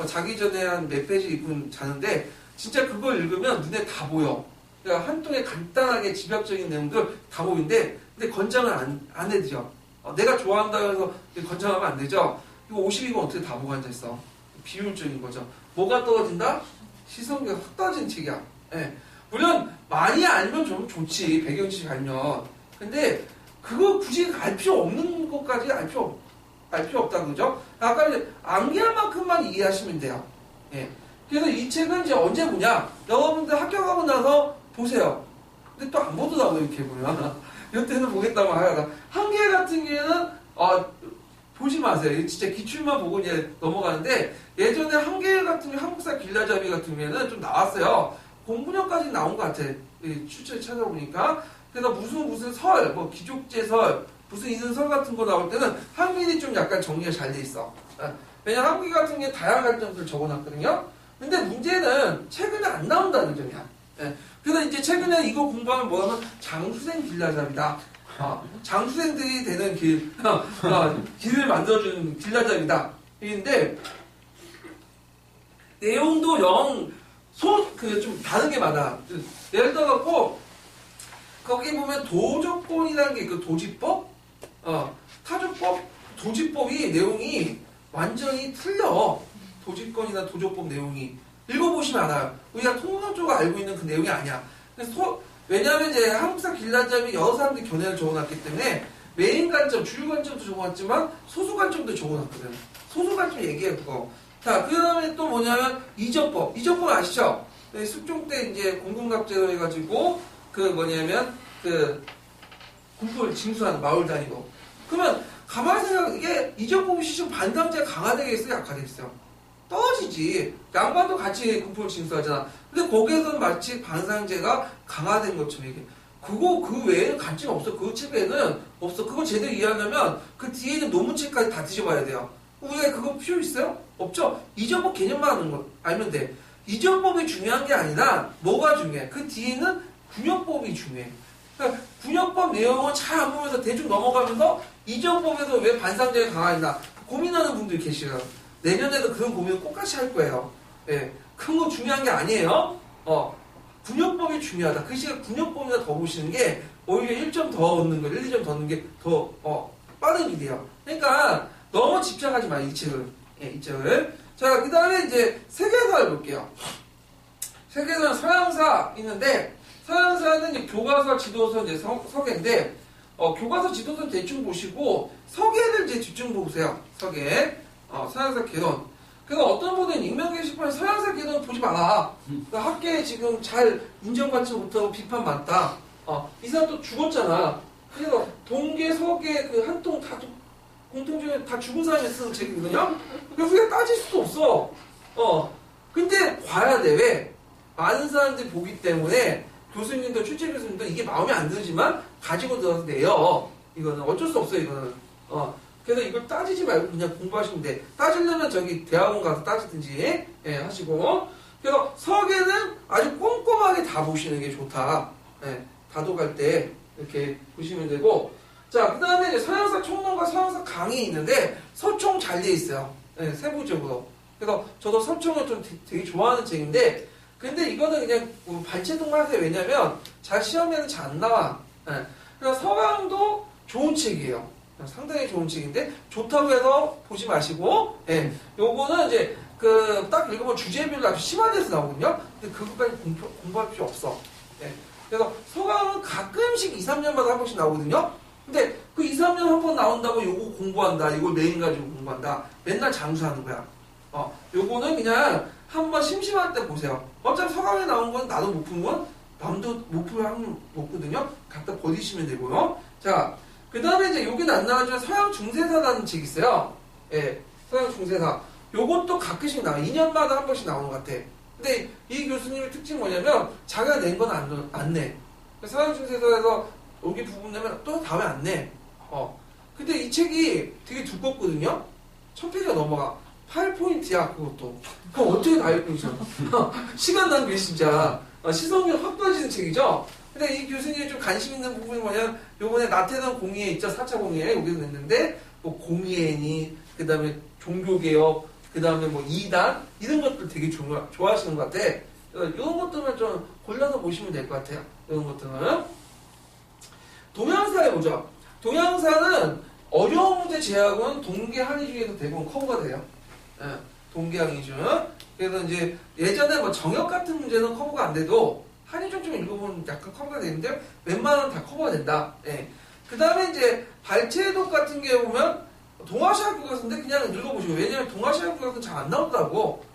자기 전에 한 몇 페이지 읽고 자는데 진짜 그걸 읽으면 눈에 다 보여. 그러니까 한 통에 간단하게 집약적인 내용들 다 보이는데 근데 권장을 안 해드려. 내가 좋아한다고 해서 권장하면 안 되죠. 이거 52권 어떻게 다 보고 앉아있어. 비효율적인 거죠. 뭐가 떨어진다? 시성계가 확 떨어진 책이야. 예. 물론 많이 알면 좀 좋지. 배경지식 알면. 근데 그거 굳이 알 필요 없는 것까지 알 필요 없다 그죠? 아까 이제 암기할 만큼만 이해하시면 돼요. 예. 그래서 이 책은 이제 언제 보냐? 여러분들 합격하고 나서 보세요. 근데 또 안 보더라고요, 이렇게 보면. 이때는 보겠다고 하다가. 한계 같은 경우에는, 보지 마세요. 진짜 기출만 보고 이제 넘어가는데, 예전에 한계 같은 경우, 한국사 길라잡이 같은 경우에는 좀 나왔어요. 공부년까지 나온 것 같아. 추천을 찾아보니까. 그래서 무슨 설, 기족제설, 무슨 이는설 같은 거 나올 때는 한길이 좀 약간 정리가 잘 돼 있어. 왜냐면 한길 같은 게 다양한 점들을 적어놨거든요. 근데 문제는 최근에 안 나온다는 점이야. 예. 그래서 이제 최근에 이거 공부하면 뭐냐면 장수생 길라잡이다. 장수생들이 되는 길을 만들어주는 길라잡이다. 근데 내용도 좀 다른 게 많아. 예를 들어갖고 거기 보면 도적권이라는 게 있고 도지법, 타조법, 도지법이 내용이 완전히 틀려. 도지권이나 도적법 내용이. 읽어보시면 알아요. 우리가 통념적으로 알고 있는 그 내용이 아니야. 왜냐하면 이제 한국사 길라잡이 여러 사람들이 견해를 적어놨기 때문에 메인 관점, 주요 관점도 적어놨지만 소수 관점도 적어놨거든. 소수 관점 얘기해 그거. 자, 그 다음에 또 뭐냐면 이적법. 이적법 아시죠? 숙종 때 이제 공공납제로 해가지고 군포를 징수하는 마을 다니고. 그러면 가만히 생각해 이게 이적법이 시중 반당제가 강화되겠어요, 약화되겠어요? 떨어지지. 양반도 같이 군포를 징수하잖아. 근데 거기에서는 마치 반상제가 강화된 것처럼 이게. 그 외에는 관점이 없어. 그 책에는 없어. 그거 제대로 이해하려면 그 뒤에 있는 논문책까지 다 뒤져봐야 돼요. 우리가 그거 필요 있어요? 없죠? 이적법 개념만 알면 돼. 이적법이 중요한 게 아니라 뭐가 중요해? 그 뒤에는 군역법이 중요해. 그러니까 군역법 내용을 잘 안 보면서 대충 넘어가면서 이적법에서 왜 반상제가 강화했나 고민하는 분들이 계시요. 내년에도 그런 고민을 똑같이 할 거예요. 예, 큰 거 중요한 게 아니에요. 군역법이 중요하다. 그 시간 군역법이나 더 보시는 게 오히려 1점 더 얻는 거, 1, 2점 더 얻는 게 더 빠른 일이에요. 그러니까 너무 집착하지 마, 이 책을. 예, 이 책을. 자, 그 다음에 이제 세계사를 볼게요. 세계사는 서양사 있는데 서양사는 이제 교과서, 지도서, 이제 서계인데 교과서, 지도서 대충 보시고 서계를 이제 집중 보세요. 서계. 서양사 개론. 그래서 어떤 분은 익명 게시판에 서양사 개론 보지 마라. 그러니까 학계에 지금 잘 인정받지 못하고 비판 많다. 이 사람 또 죽었잖아. 그래서 동계, 서계 그 한 통 다 공통적인 다 죽은 사람이 쓰는 책이거든요. 그래서 우리가 따질 수도 없어. 근데 봐야 돼. 왜? 많은 사람들이 보기 때문에 교수님도 출제 교수님도 이게 마음에 안 들지만 가지고 들어서 내요. 이거는 어쩔 수 없어요. 이거는. 그래서 이걸 따지지 말고 그냥 공부하시면 돼. 따지려면 저기 대학원 가서 따지든지 하시고. 그래서 서계는 아주 꼼꼼하게 다 보시는 게 좋다. 다독할 때 이렇게 보시면 되고. 자, 그 다음에 이제 서양사 총론과 서양사 강이 있는데 서총 잘 돼 있어요. 세부적으로. 그래서 저도 서총을 좀 되게 좋아하는 책인데, 근데 이거는 그냥 반체동만 하세요. 왜냐면 잘 시험에는 잘 안 나와. 그래서 서강도 좋은 책이에요. 상당히 좋은 책인데 좋다고 해서 보지 마시고, 요거는 이제 그 딱 읽으면 주제별로 아주 심화돼서 나오거든요. 근데 그것까지 공부할 필요 없어. 그래서 서강은 가끔씩 2, 3년마다 한 번씩 나오거든요. 근데 그 2, 3년 한 번 나온다고 요거 공부한다, 이걸 메인 가지고 공부한다, 맨날 장수하는 거야. 요거는 그냥 한번 심심할 때 보세요. 어차피 서강에 나온 건 나도 못 푼 건 남도 못 풀 확률 높거든요. 갖다 버리시면 되고요. 자, 그 다음에 이제 여기는 안 나와주는 서양 중세사라는 책이 있어요. 서양 중세사. 요것도 가끔씩 나와. 2년마다 한 번씩 나오는 것 같아. 근데 이 교수님의 특징이 뭐냐면 자기가 낸 건 안 내. 서양 중세사에서 여기 부분 내면 또 다음에 안 내. 근데 이 책이 되게 두껍거든요. 1000페이지가 넘어가. 8포인트야, 그것도. 그럼 어떻게 다 읽고 있어? 시간 낭비, 진짜. 시성력 확 빠지는 책이죠? 근데 이 교수님이 좀 관심 있는 부분이 뭐냐면, 요번에 나태당 공의회 있죠? 4차 공의회. 여기서 냈는데, 뭐, 공의회니, 그 다음에 종교개혁, 그 다음에 뭐, 2단, 이런 것들 되게 좋아하시는 것 같아. 이런 것들만 좀 골라서 보시면 될 것 같아요. 이런 것들은. 동양사에 보죠. 동양사는 어려운 문제 제약은 동계 한의 중에서 대부분 커버가 돼요. 동계 한의 중. 그래서 이제 예전에 뭐 정역 같은 문제는 커버가 안 돼도 한의중 좀 읽어보면 약간 커버가 되는데 웬만하면 다 커버가 된다. 그 다음에 이제 발췌독 같은 경우에 보면 동아시아 교과서인데 그냥 읽어보시고, 왜냐면 동아시아 교과서는 잘 안 나오더라고.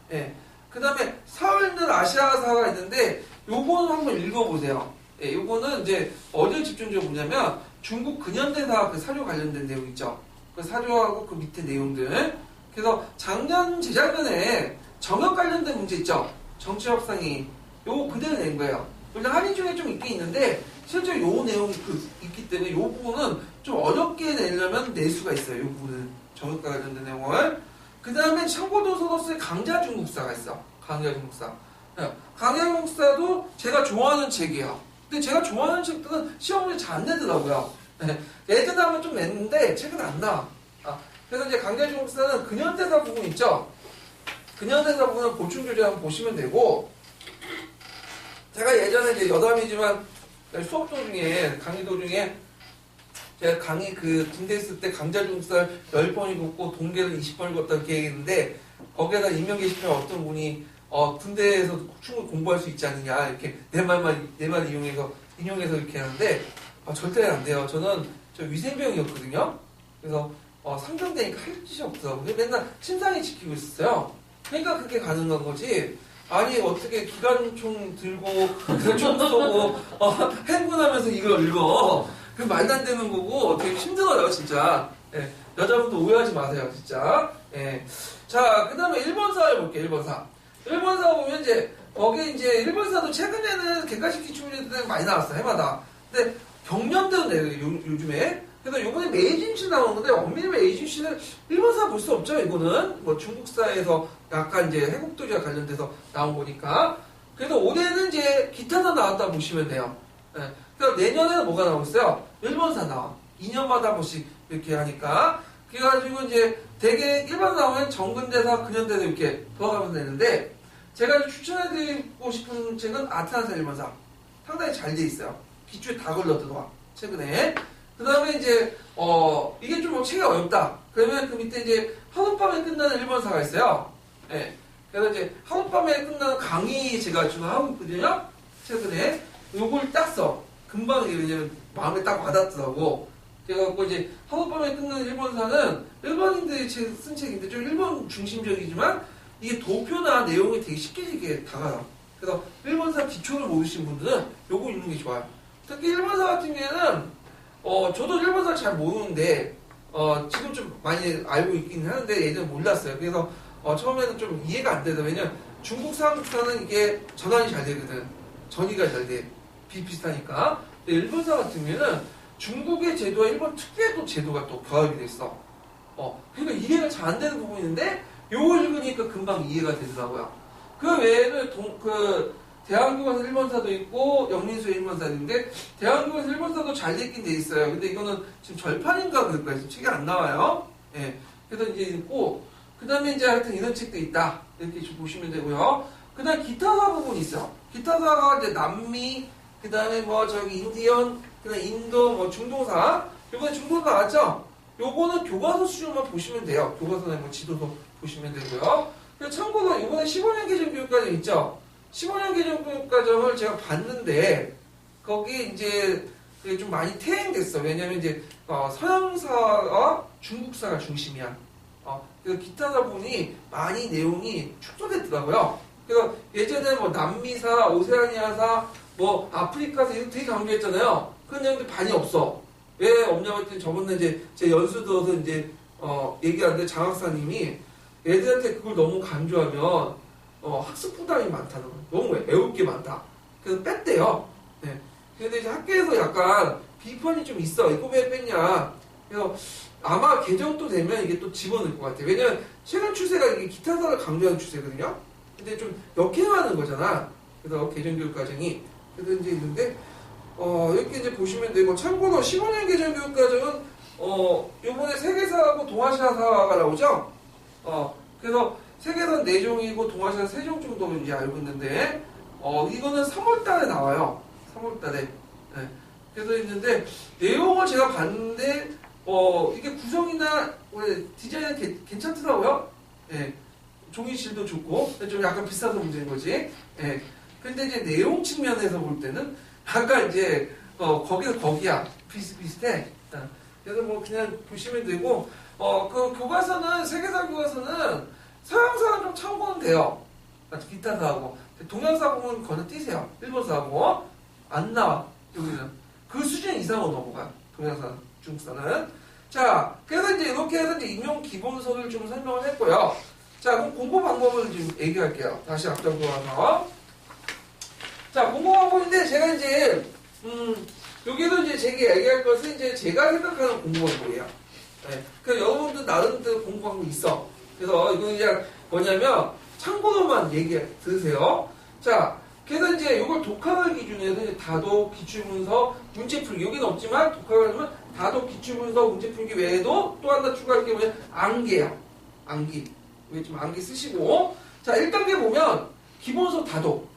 그 다음에 사흘늘 아시아사가 있는데 요거는 한번 읽어보세요. 요거는 이제 어디에 집중적으로 보냐면 중국 근현대사 그 사료 관련된 내용 있죠. 그 사료하고 그 밑에 내용들. 그래서 작년, 재작년에 정역 관련된 문제 있죠. 정치협상이 요거 그대로 낸 거예요. 물론 한의 중에 좀 있긴 있는데 실제 요 내용이 있기 때문에 요 부분은 좀 어렵게 내려면 낼 수가 있어요. 요 부분은 정역과 관련된 내용을. 그 다음에 청고도서로서의 강자중국사가 있어. 강자중국사. 강자중국사도 제가 좋아하는 책이에요. 근데 제가 좋아하는 책들은 시험을 잘 안 내더라고요. 예전에 한번 좀 냈는데 최근에 안 나와. 그래서 이제 강자중국사는 근현대사 부분 있죠. 근현대사 부분은 보충교재 한번 보시면 되고, 제가 예전에 이제 여담이지만 수업 도중에, 강의 도중에 제가 강의 그 군대 있을 때 강자중국사 10번 읽었고 동계를 20번 읽었다 이렇게 얘기했는데, 거기에다 임명 게시판에 어떤 분이 군대에서 충분히 공부할 수 있지 않느냐 이렇게 내 말 인용해서 이렇게 하는데, 절대 안 돼요. 저는 위생병이었거든요. 그래서 상병되니까 할 짓이 없더라고요. 맨날 심상히 지키고 있었어요. 그러니까 그렇게 가능한 거지. 아니 어떻게 기관총 들고 총 쏘고 행군하면서 이걸 읽어. 그 말도 안 되는 거고 되게 힘들어요 진짜. 여자분도 오해하지 마세요 진짜. 자, 그 다음에 일본사 해볼게요. 일본사 보면 이제 거기 이제 일본사도 최근에는 객관식 기출문제들이 많이 나왔어 해마다. 근데 경년대로 내요 요즘에. 그래서 요번에 메이징시 나오는 건데, 엄밀히 메이징시는 일본사 볼 수 없죠. 이거는 뭐 중국사에서 약간 이제 해국도지와 관련돼서 나온 거니까. 그래서 올해는 이제 기타사 나왔다 보시면 돼요. 그래서 내년에는 뭐가 나오고 있어요? 일본사 나와. 2년마다 한 번씩 이렇게 하니까. 그래가지고 이제 되게 일반 나오면 정근대사, 근현대사 이렇게 돌아가면서 내는데, 제가 추천해드리고 싶은 책은 아트나사 일본사. 상당히 잘 돼 있어요. 기초에 다 걸려 들어와. 최근에. 그 다음에 이제, 이게 좀 책이 어렵다. 그러면 그 밑에 이제 하룻밤에 끝나는 일본사가 있어요. 그래서 이제 하룻밤에 끝나는 강의 제가 지금 하고 있거든요. 최근에. 요걸 딱 써. 금방 이게 왜냐면 마음에 딱 와닿더라고. 그래갖고 이제 하룻밤에 끝나는 일본사는 일본인들이 쓴 책인데 좀 일본 중심적이지만 이게 도표나 내용이 되게 쉽게 이렇게 다가요. 그래서 일본사 기초를 모르신 분들은 요거 읽는 게 좋아요. 특히 일본사 같은 경우에는 저도 일본사 잘 모르는데, 지금 좀 많이 알고 있긴 하는데, 예전에 몰랐어요. 그래서, 처음에는 좀 이해가 안 되다. 왜냐면, 중국사, 한국사는 이게 전환이 잘 되거든. 전이가 잘 돼. 비슷하니까. 근데 일본사 같은 경우에는 중국의 제도와 일본 특유의 또 제도가 또 결합이 됐어. 그러니까 이해가 잘 안 되는 부분이 있는데, 요거 읽으니까 금방 이해가 되더라고요. 그 외에는 대한국에서 일본사도 있고, 영민수의 일본사도 있는데, 대한국에서 일본사도 잘 돼 있긴 돼 있어요. 근데 이거는 지금 절판인가 그럴 거예요. 지금 책이 안 나와요. 예. 그래서 이제 있고, 그 다음에 이제 하여튼 이런 책도 있다. 이렇게 좀 보시면 되고요. 그 다음에 기타사 부분이 있어요. 기타사가 이제 남미, 그 다음에 뭐 저기 인디언, 그 다음에 인도, 뭐 중동사. 요번에 중동사 나왔죠? 요거는 교과서 수준만 보시면 돼요. 교과서나 뭐 지도서 보시면 되고요. 그리고 참고로 요번에 15년 개정 교육과정 있죠? 15년 개정 교육과정을 제가 봤는데, 거기 이제 그게 좀 많이 퇴행됐어. 왜냐면 이제, 서양사와 중국사가 중심이야. 그래서 기타사 부분이 많이 내용이 축소됐더라고요. 그래서 예전에 뭐 남미사, 오세아니아사, 뭐 아프리카사 이거 되게 강조했잖아요. 그런 내용들 많이 없어. 왜 없냐고 했더니 저번에 이제 제 연수 들어서 이제 얘기하는데 장학사님이 애들한테 그걸 너무 강조하면 학습 부담이 많다는 거예요. 너무 애울 게 많다. 그래서 뺐대요. 네. 근데 이제 학교에서 약간 비판이 좀 있어. 이거 왜 뺐냐. 그래서 아마 개정도 되면 이게 또 집어넣을 것 같아요. 왜냐면 최근 추세가 이게 기타사를 강조하는 추세거든요. 근데 좀 역행하는 거잖아. 그래서 개정교육 과정이. 그래서 이제 있는데 이렇게 이제 보시면 되고, 참고로 15년 개정교육 과정은 요번에 세계사하고 동아시아사가 나오죠? 그래서 세계사는 4종이고 동아시아 3종 정도 이제 알고 있는데, 이거는 3월 달에 나와요. 3월 달에. 네. 그래서 있는데, 내용을 제가 봤는데, 이게 구성이나 디자인은 괜찮더라고요. 예. 종이질도 좋고, 좀 약간 비싸서 문제인 거지. 예. 근데 이제 내용 측면에서 볼 때는, 아까 이제, 거기야. 비슷비슷해. 그래서 뭐 그냥 보시면 되고, 그 교과서는, 세계사 교과서는 서양사는 좀 참고는 돼요. 기타사하고. 동양사 보면 건너뛰세요. 일본사하고. 안 나와. 여기는. 그 수준 이상으로 넘어가요. 동양사, 중국사는. 자, 그래서 이제 이렇게 해서 이제 인용 기본서를 좀 설명을 했고요. 자, 그럼 공부 방법을 좀 얘기할게요. 다시 앞장 돌아서. 자, 공부 방법인데 제가 이제, 여기도 이제 제가 얘기할 것은 이제 제가 생각하는 공부 방법이에요. 네. 그러니까 여러분들 나름대로 공부 방법이 있어. 그래서 이건 그냥 뭐냐면 참고로만 들으세요. 자, 그래서 이제 이걸 독학을 기준으로 이제 다독, 기출문서, 문제풀기. 여기는 없지만 독학을 하면 다독, 기출문서, 문제풀기 외에도 또 하나 추가할 게 뭐냐? 암기예요. 암기. 여기 좀 암기 쓰시고. 자, 1단계 보면 기본서 다독.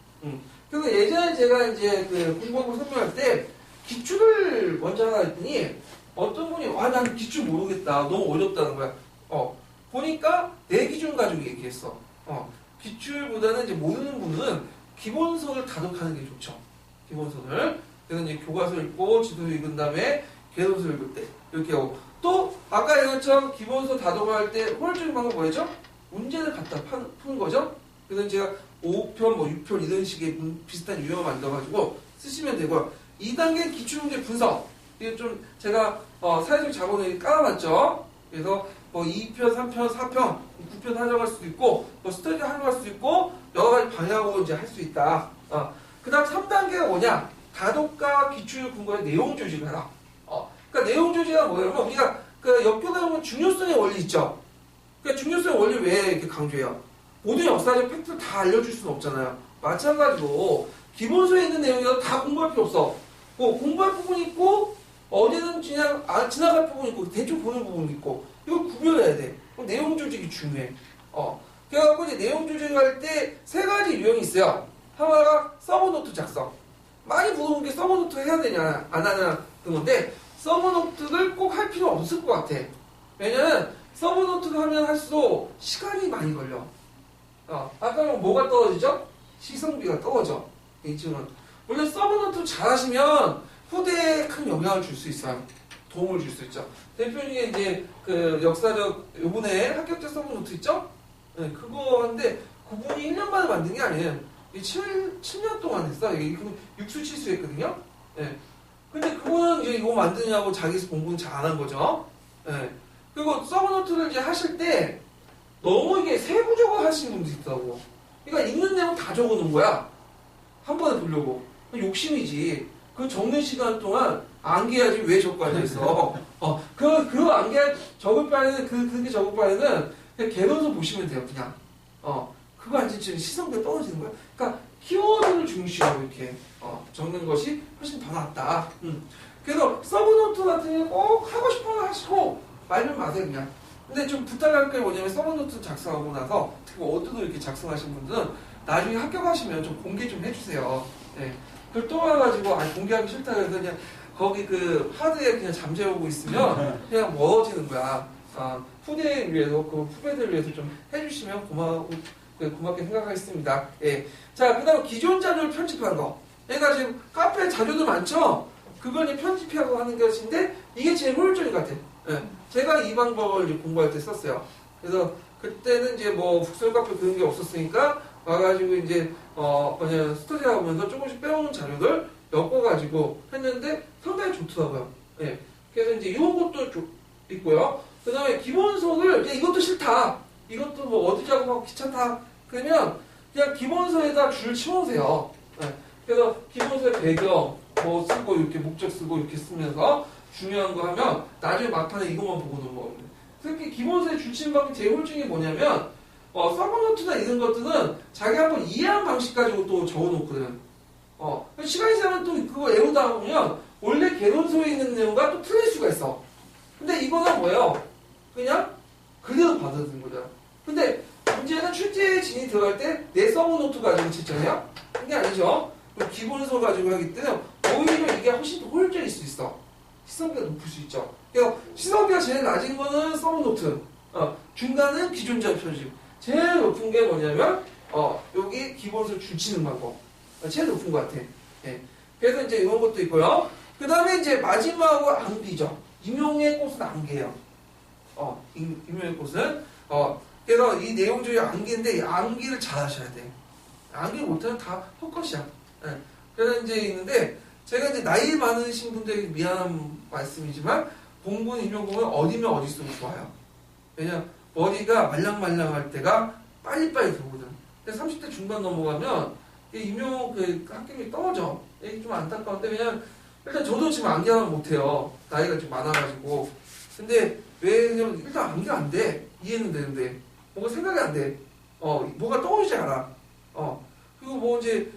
그래서 예전에 제가 이제 그 공부하고 설명할 때 기출을 먼저 하나 했더니 어떤 분이 난 기출 모르겠다. 너무 어렵다는 거야. 보니까 내 기준 가지고 얘기했어. 기출보다는 이제 모르는 분은 기본서를 다독하는 게 좋죠. 기본서를. 그래서 이제 교과서 읽고 지도 읽은 다음에 개론서 읽을 때 이렇게 하고, 또 아까 얘기했던 기본서 다독할 때 효율적인 방법 뭐였죠? 문제를 갖다 푸는 거죠. 그래서 제가 5편, 뭐 6편 이런 식의 비슷한 유형을 만들어가지고 쓰시면 되고요. 2단계 기출문제 분석. 이게 좀 제가 사회적 자본을 깔아놨죠. 그래서 뭐 2편, 3편, 4편, 9편 활용할 수도 있고, 뭐 스터디 활용할 수도 있고, 여러 가지 방향으로 이제 할 수 있다. 그 다음 3단계가 뭐냐? 다독과 기출 근거의 내용 조직을 해라. 그러니까 내용 조직은 뭐냐면, 우리가 그 역교다 보면 중요성의 원리 있죠? 그러니까 중요성의 원리 왜 이렇게 강조해요? 모든 역사적 팩트를 다 알려줄 수는 없잖아요. 마찬가지로, 기본서에 있는 내용이라도 다 공부할 필요 없어. 공부할 부분이 있고, 어디는 그냥 지나갈 부분이 있고, 대충 보는 부분이 있고, 이걸 구별해야 돼. 그럼 내용 조직이 중요해. 그래갖고 이제 내용 조직할 때 3가지 유형이 있어요. 하나가 서브노트 작성. 많이 물어본 게 서브노트 해야 되냐, 안 하냐, 그런 건데, 서브노트를 꼭 할 필요 없을 것 같아. 왜냐면, 서브노트를 하면 할수록 시간이 많이 걸려. 아까는 뭐가 떨어지죠? 시성비가 떨어져. 이 친구는. 원래 서브노트 잘 하시면 후대에 큰 영향을 줄 수 있어요. 도움을 줄 수 있죠. 대표 중에 이제 그 역사적, 요번에 합격자 서브노트 있죠? 네, 그거 하는데, 그분이 1년 만에 만든 게 아니에요. 7년 동안 했어. 육수 칠수 했거든요. 네. 근데 그거는 이제 이거 만드냐고 자기 공부는 잘 안 한 거죠. 예. 그리고 서브노트를 이제 하실 때 너무 이게 세부적으로 하시는 분도 있다고. 그러니까 읽는 내용 다 적어 놓은 거야. 한 번에 보려고. 욕심이지. 그 적는 시간 동안 암기해야지 왜 적고 앉아있어. 그 암기할, 적을 바에는, 그렇게 적을 바에는 그냥 개론서 보시면 돼요, 그냥. 그거 완전 지금 시선가 떨어지는 거야. 그러니까 키워드를 중시하고 이렇게, 적는 것이 훨씬 더 낫다. 그래서 서브노트 같은 경우 꼭 하고 싶은 거 하시고 말면 마세요, 그냥. 근데 좀 부탁할 게 뭐냐면 서브노트 작성하고 나서 특히 워드도 이렇게 작성하신 분들은 나중에 합격하시면 좀 공개 좀 해주세요. 네. 그걸 또 와가지고 공개하기 싫다 그래서 그냥 거기 그 하드에 그냥 잠재우고 있으면 그냥 멀어지는 거야. 후대를 위해서 그 후배들을 위해서 좀 해주시면 고맙게 생각하겠습니다. 예. 자, 그다음 기존 자료를 편집한 거. 그러니까 지금 카페 자료도 많죠. 그걸 편집하고 하는 것인데 이게 제일 효율적인 것 같아. 예. 제가 이 방법을 이제 공부할 때 썼어요. 그래서 그때는 이제 뭐 북설 카페 그런 게 없었으니까 와가지고 이제 그냥 스터디 하면서 조금씩 빼오는 자료들 엮어가지고 했는데 상당히 좋더라고요. 예. 그래서 이제 이런 것도 있고요. 그 다음에 기본서를 이것도 싫다. 이것도 뭐 어디 작업하고 귀찮다. 그러면 그냥 기본서에다 줄 치우세요. 예. 그래서 기본서에 배경 뭐 쓰고 이렇게 목적 쓰고 이렇게 쓰면서 중요한 거 하면 나중에 막판에 이것만 보고 넘어가거든요. 특히 기본서에 줄 치는 방법이 제일 효율적인 게 뭐냐면 서브노트나 이런 것들은 자기 한번 이해한 방식 가지고 또 적어놓거든. 시간이 지나면 또 그거 외우다 보면 원래 개론서에 있는 내용과 또 틀릴 수가 있어. 근데 이거는 뭐예요? 그냥 그대로 받아들이는 거잖아. 근데 문제는 출제 진이 들어갈 때 내 서브노트 가지고 칠잖아요? 그게 아니죠. 기본서 가지고 하기 때문에 오히려 이게 훨씬 더 효율적일 수 있어. 시성비가 높을 수 있죠. 그래서 시성비가 제일 낮은 거는 서브노트, 중간은 기존자 표집. 제일 높은 게 뭐냐면 여기 기본서를 줄치는 방법. 제일 높은 것 같아. 예. 그래서 이제 이런 것도 있고요. 그 다음에 이제 마지막으로 암기죠. 임용의 꽃은 암기예요. 임용의 꽃은 그래서 이 내용 중에 암기인데 이 암기를 잘 하셔야 돼. 암기 못하면 다 헛것이야. 예. 그래서 이제 있는데 제가 이제 나이 많으신 분들에게 미안한 말씀이지만 공부는 임용 보면 어디면 어디 쓰면 좋아요. 왜냐면 머리가 말랑말랑할 때가 빨리빨리 들어오거든. 그래서 30대 중반 넘어가면 임용 그 합격률이 떨어져. 이게 좀 안타까운데 왜냐면 일단 저도 지금 암기하면 못해요. 나이가 좀 많아가지고. 근데 왜냐면 일단 암기가 안 돼. 이해는 되는데 뭔가 생각이 안 돼. 뭐가 떠오르지 않아. 그리고 뭐 이제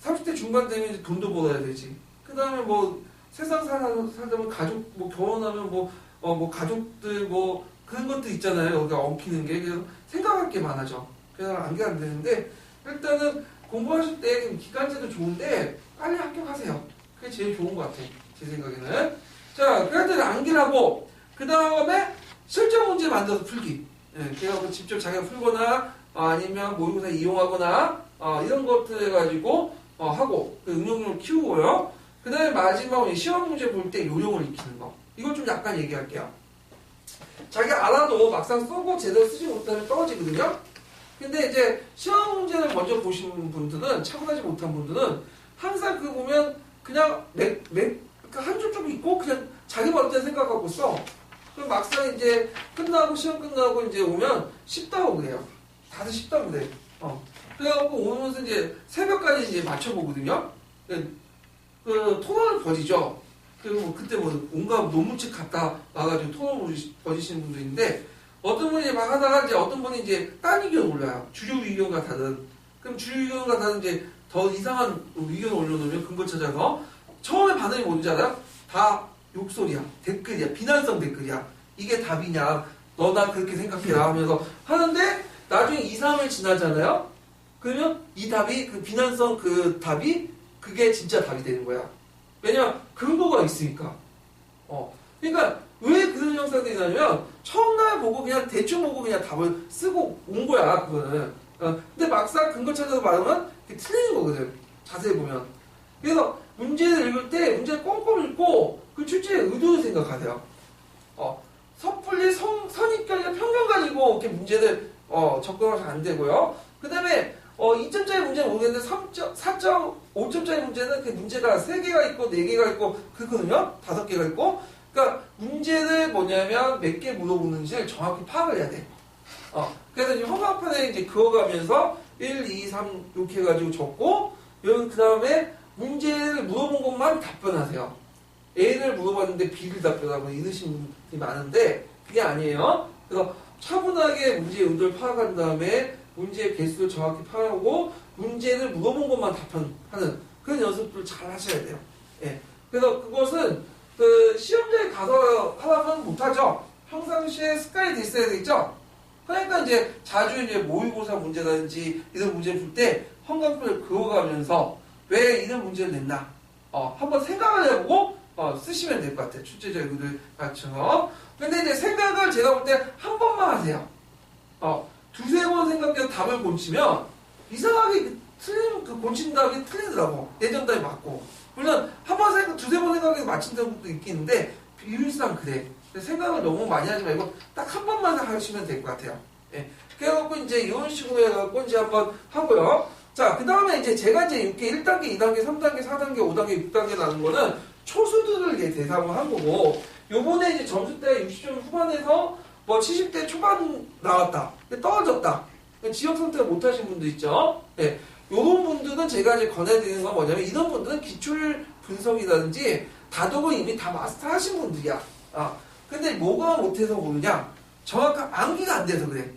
30대 중반 되면 이제 돈도 벌어야 되지. 그 다음에 뭐 세상 살다 보면 가족 뭐 결혼하면 뭐 가족들 뭐 그런 것도 있잖아요. 여기가 엉키는 게. 그래서 생각할 게 많아져. 그래서 암기가 안 되는데 일단은 공부하실 때 기간제도 좋은데 빨리 합격하세요. 그게 제일 좋은 것 같아요. 제 생각에는. 자, 그래서 암기를 하고 그 다음에 실전 문제 만들어서 풀기. 예, 그래서 직접 자기가 풀거나 아니면 모의고사 이용하거나 이런 것들 해가지고 하고 그 응용력을 키우고요. 그 다음에 마지막으로 시험 문제 볼 때 요령을 익히는 거. 이거 좀 약간 얘기할게요. 자기가 알아도 막상 쓰고 제대로 쓰지 못하면 떨어지거든요. 근데 이제 시험 문제를 먼저 보신 분들은 차분하지 못한 분들은 항상 그거 보면 그냥 한 줄 좀 있고 그냥 자기 마음대로 생각하고 써. 그럼 막상 이제 시험 끝나고 이제 오면 쉽다고 그래요. 다들 쉽다고 그래. 그래갖고 오면서 이제 새벽까지 이제 맞춰보거든요. 그 토론을 벌이죠. 그리고 그때 뭐 온갖 논문책 갖다 와가지고 토론을 벌이시는 분도 있는데 어떤 분이 막 하다가 이제 어떤 분이 이제 딴 의견 올려요. 주류 의견과 다른. 그럼 주류 의견과 다른 이제 더 이상한 의견을 올려놓으면 근거 찾아서 처음에 반응이 뭔지 알아요? 다 욕설이야. 댓글이야. 비난성 댓글이야. 이게 답이냐. 너 나 그렇게 생각해라 하면서 하는데 나중에 2, 3일 지나잖아요. 그러면 이 답이 그 비난성 그 답이 그게 진짜 답이 되는 거야. 왜냐면 근거가 있으니까. 그러니까 왜 그런 현상들이 나냐면 처음날 보고 그냥 대충 보고 그냥 답을 쓰고 온 거야. 그거는. 근데 막상 근거 찾아서 말하면 그게 틀리는 거거든. 자세히 보면. 그래서 문제를 읽을 때 문제를 꼼꼼히 읽고 그 출제의 의도를 생각하세요. 섣불리 선입견이나 편견 가지고 이렇게 문제를 접근하면 안 되고요. 그 다음에 2점짜리 문제는 모르겠는데 4.5점짜리 문제는 그 문제가 3개가 있고 4개가 있고 그렇거든요. 5개가 있고. 그러니까 문제를 뭐냐면 몇 개 물어보는지를 정확히 파악을 해야 돼. 그래서 이제 형광펜에 이제 그어가면서 1, 2, 3 이렇게 해가지고 적고, 그 다음에 문제를 물어본 것만 답변하세요. A를 물어봤는데 B를 답변하고 이러신 분이 많은데 그게 아니에요. 그래서 차분하게 문제의 의도를 파악한 다음에 문제의 개수를 정확히 파악하고 문제를 물어본 것만 답변하는 그런 연습을 잘 하셔야 돼요. 예. 그래서 그것은 그 시험장에 가서 하라면 못하죠. 평상시에 습관이 돼 있어야 되겠죠. 그러니까 이제 자주 이제 모의고사 문제라든지 이런 문제 풀 때 형광펜을 그어가면서 왜 이런 문제를 냈나 한번 생각을 해보고 쓰시면 될 것 같아요. 출제자 의도를 갖춰. 근데 이제 생각을 제가 볼 때 한 번만 하세요. 두세 번 생각해서 답을 고치면 이상하게 틀린 그 고친 답이 틀리더라고. 예전 답이 맞고. 물론 한 번 생각, 두세 번 생각해서 맞힌 답도 있겠는데 비율상 그래. 생각을 너무 많이 하지 말고 딱 한 번만 하시면 될 것 같아요. 예. 그래갖고 이제 이런 식으로 해갖고 이제 한번 하고요. 자, 그 다음에 이제 제가 이제 이렇게 1단계, 2단계, 3단계, 4단계, 5단계, 6단계 나는 거는 초수들을 이제 대상으로 한 거고, 요번에 이제 점수대 60점 후반에서 뭐 70대 초반 나왔다. 떨어졌다. 지역 선택을 못 하신 분도 있죠. 예. 요런 분들은 제가 이제 권해드리는 건 뭐냐면, 이런 분들은 기출 분석이라든지 다독을 이미 다 마스터 하신 분들이야. 근데 뭐가 못해서 모르냐? 정확한 암기가 안 돼서 그래.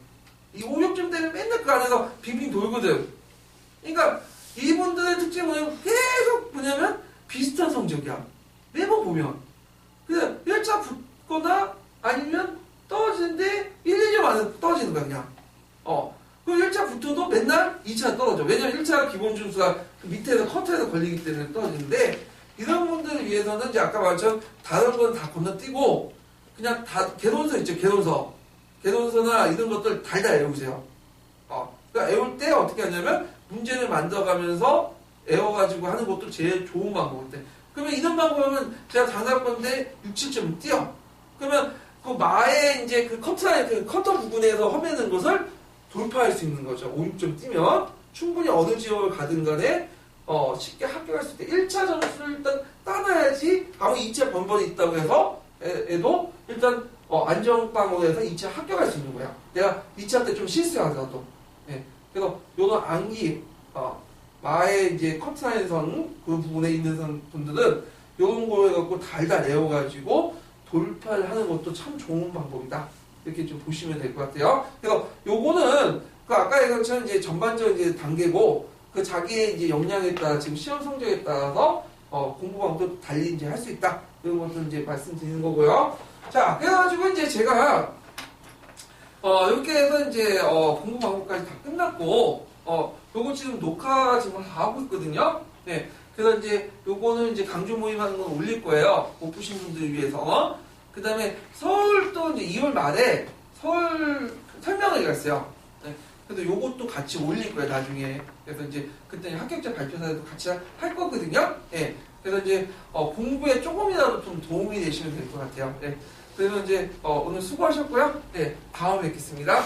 이 5, 6점 때문에 맨날 그 안에서 빙빙 돌거든. 그러니까 이분들의 특징은 뭐냐면 계속 뭐냐면 비슷한 성적이야. 매번 보면. 그냥 1차 붙거나 아니면 떨어지는데 1, 2점 안에 떨어지는 거야, 그냥. 그럼 1차 붙어도 맨날 2차 떨어져. 왜냐면 1차 기본 점수가 그 밑에서 커트에서 걸리기 때문에 떨어지는데, 이런 분들을 위해서는 이제 아까 말처럼 다른 건 다 건너뛰고 그냥 다 개론서 있죠, 개론서. 개론서나 이런 것들 달달 외우세요. 그러니까 외울 때 어떻게 하냐면 문제를 만들어가면서 외워가지고 하는 것도 제일 좋은 방법인데, 그러면 이런 방법은 제가 당할 건데 6, 7점 띄어. 그러면 그 마의 이제 그 커트라인, 그 커터 부분에서 허매는 것을 돌파할 수 있는 거죠. 5, 6점 띄면 충분히 어느 지역을 가든 간에 쉽게 합격할 수 있대. 1차 점수를 일단 따놔야지 아무 2차 번번이 있다고 해서 애도 일단 안정빵으로 해서 2차 합격할 수 있는 거야. 내가 2차 때 좀 실수하더라도. 예. 그래서 요런 암기, 마의 이제 커트라인 선, 그 부분에 있는 분들은 요런 거 해갖고 달달 내어가지고 돌파를 하는 것도 참 좋은 방법이다. 이렇게 좀 보시면 될 것 같아요. 그래서 요거는 그 아까 얘기한 것처럼 이제 전반적인 이제 단계고, 그 자기의 이제 역량에 따라 지금 시험 성적에 따라서 공부 방법도 달리 이제 할 수 있다. 이런 것들 이제 말씀드리는 거고요. 자, 그래가지고 이제 제가 이렇게 해서 이제 공부 방법까지 다 끝났고, 요거 지금 녹화 지금 다 하고 있거든요. 네. 그래서 이제 요거는 이제 강조 모임하는 건 올릴 거예요. 못 보신 분들을 위해서. 그 다음에 서울도 이제 2월 말에 서울 설명회가 있어요. 네. 그래서 요것도 같이 올릴 거예요, 나중에. 그래서 이제 그때 합격자 발표사도 같이 할 거거든요. 네. 그래서 이제 공부에 조금이라도 좀 도움이 되시면 될 것 같아요. 네. 그래서 이제 오늘 수고하셨고요. 네. 다음에 뵙겠습니다.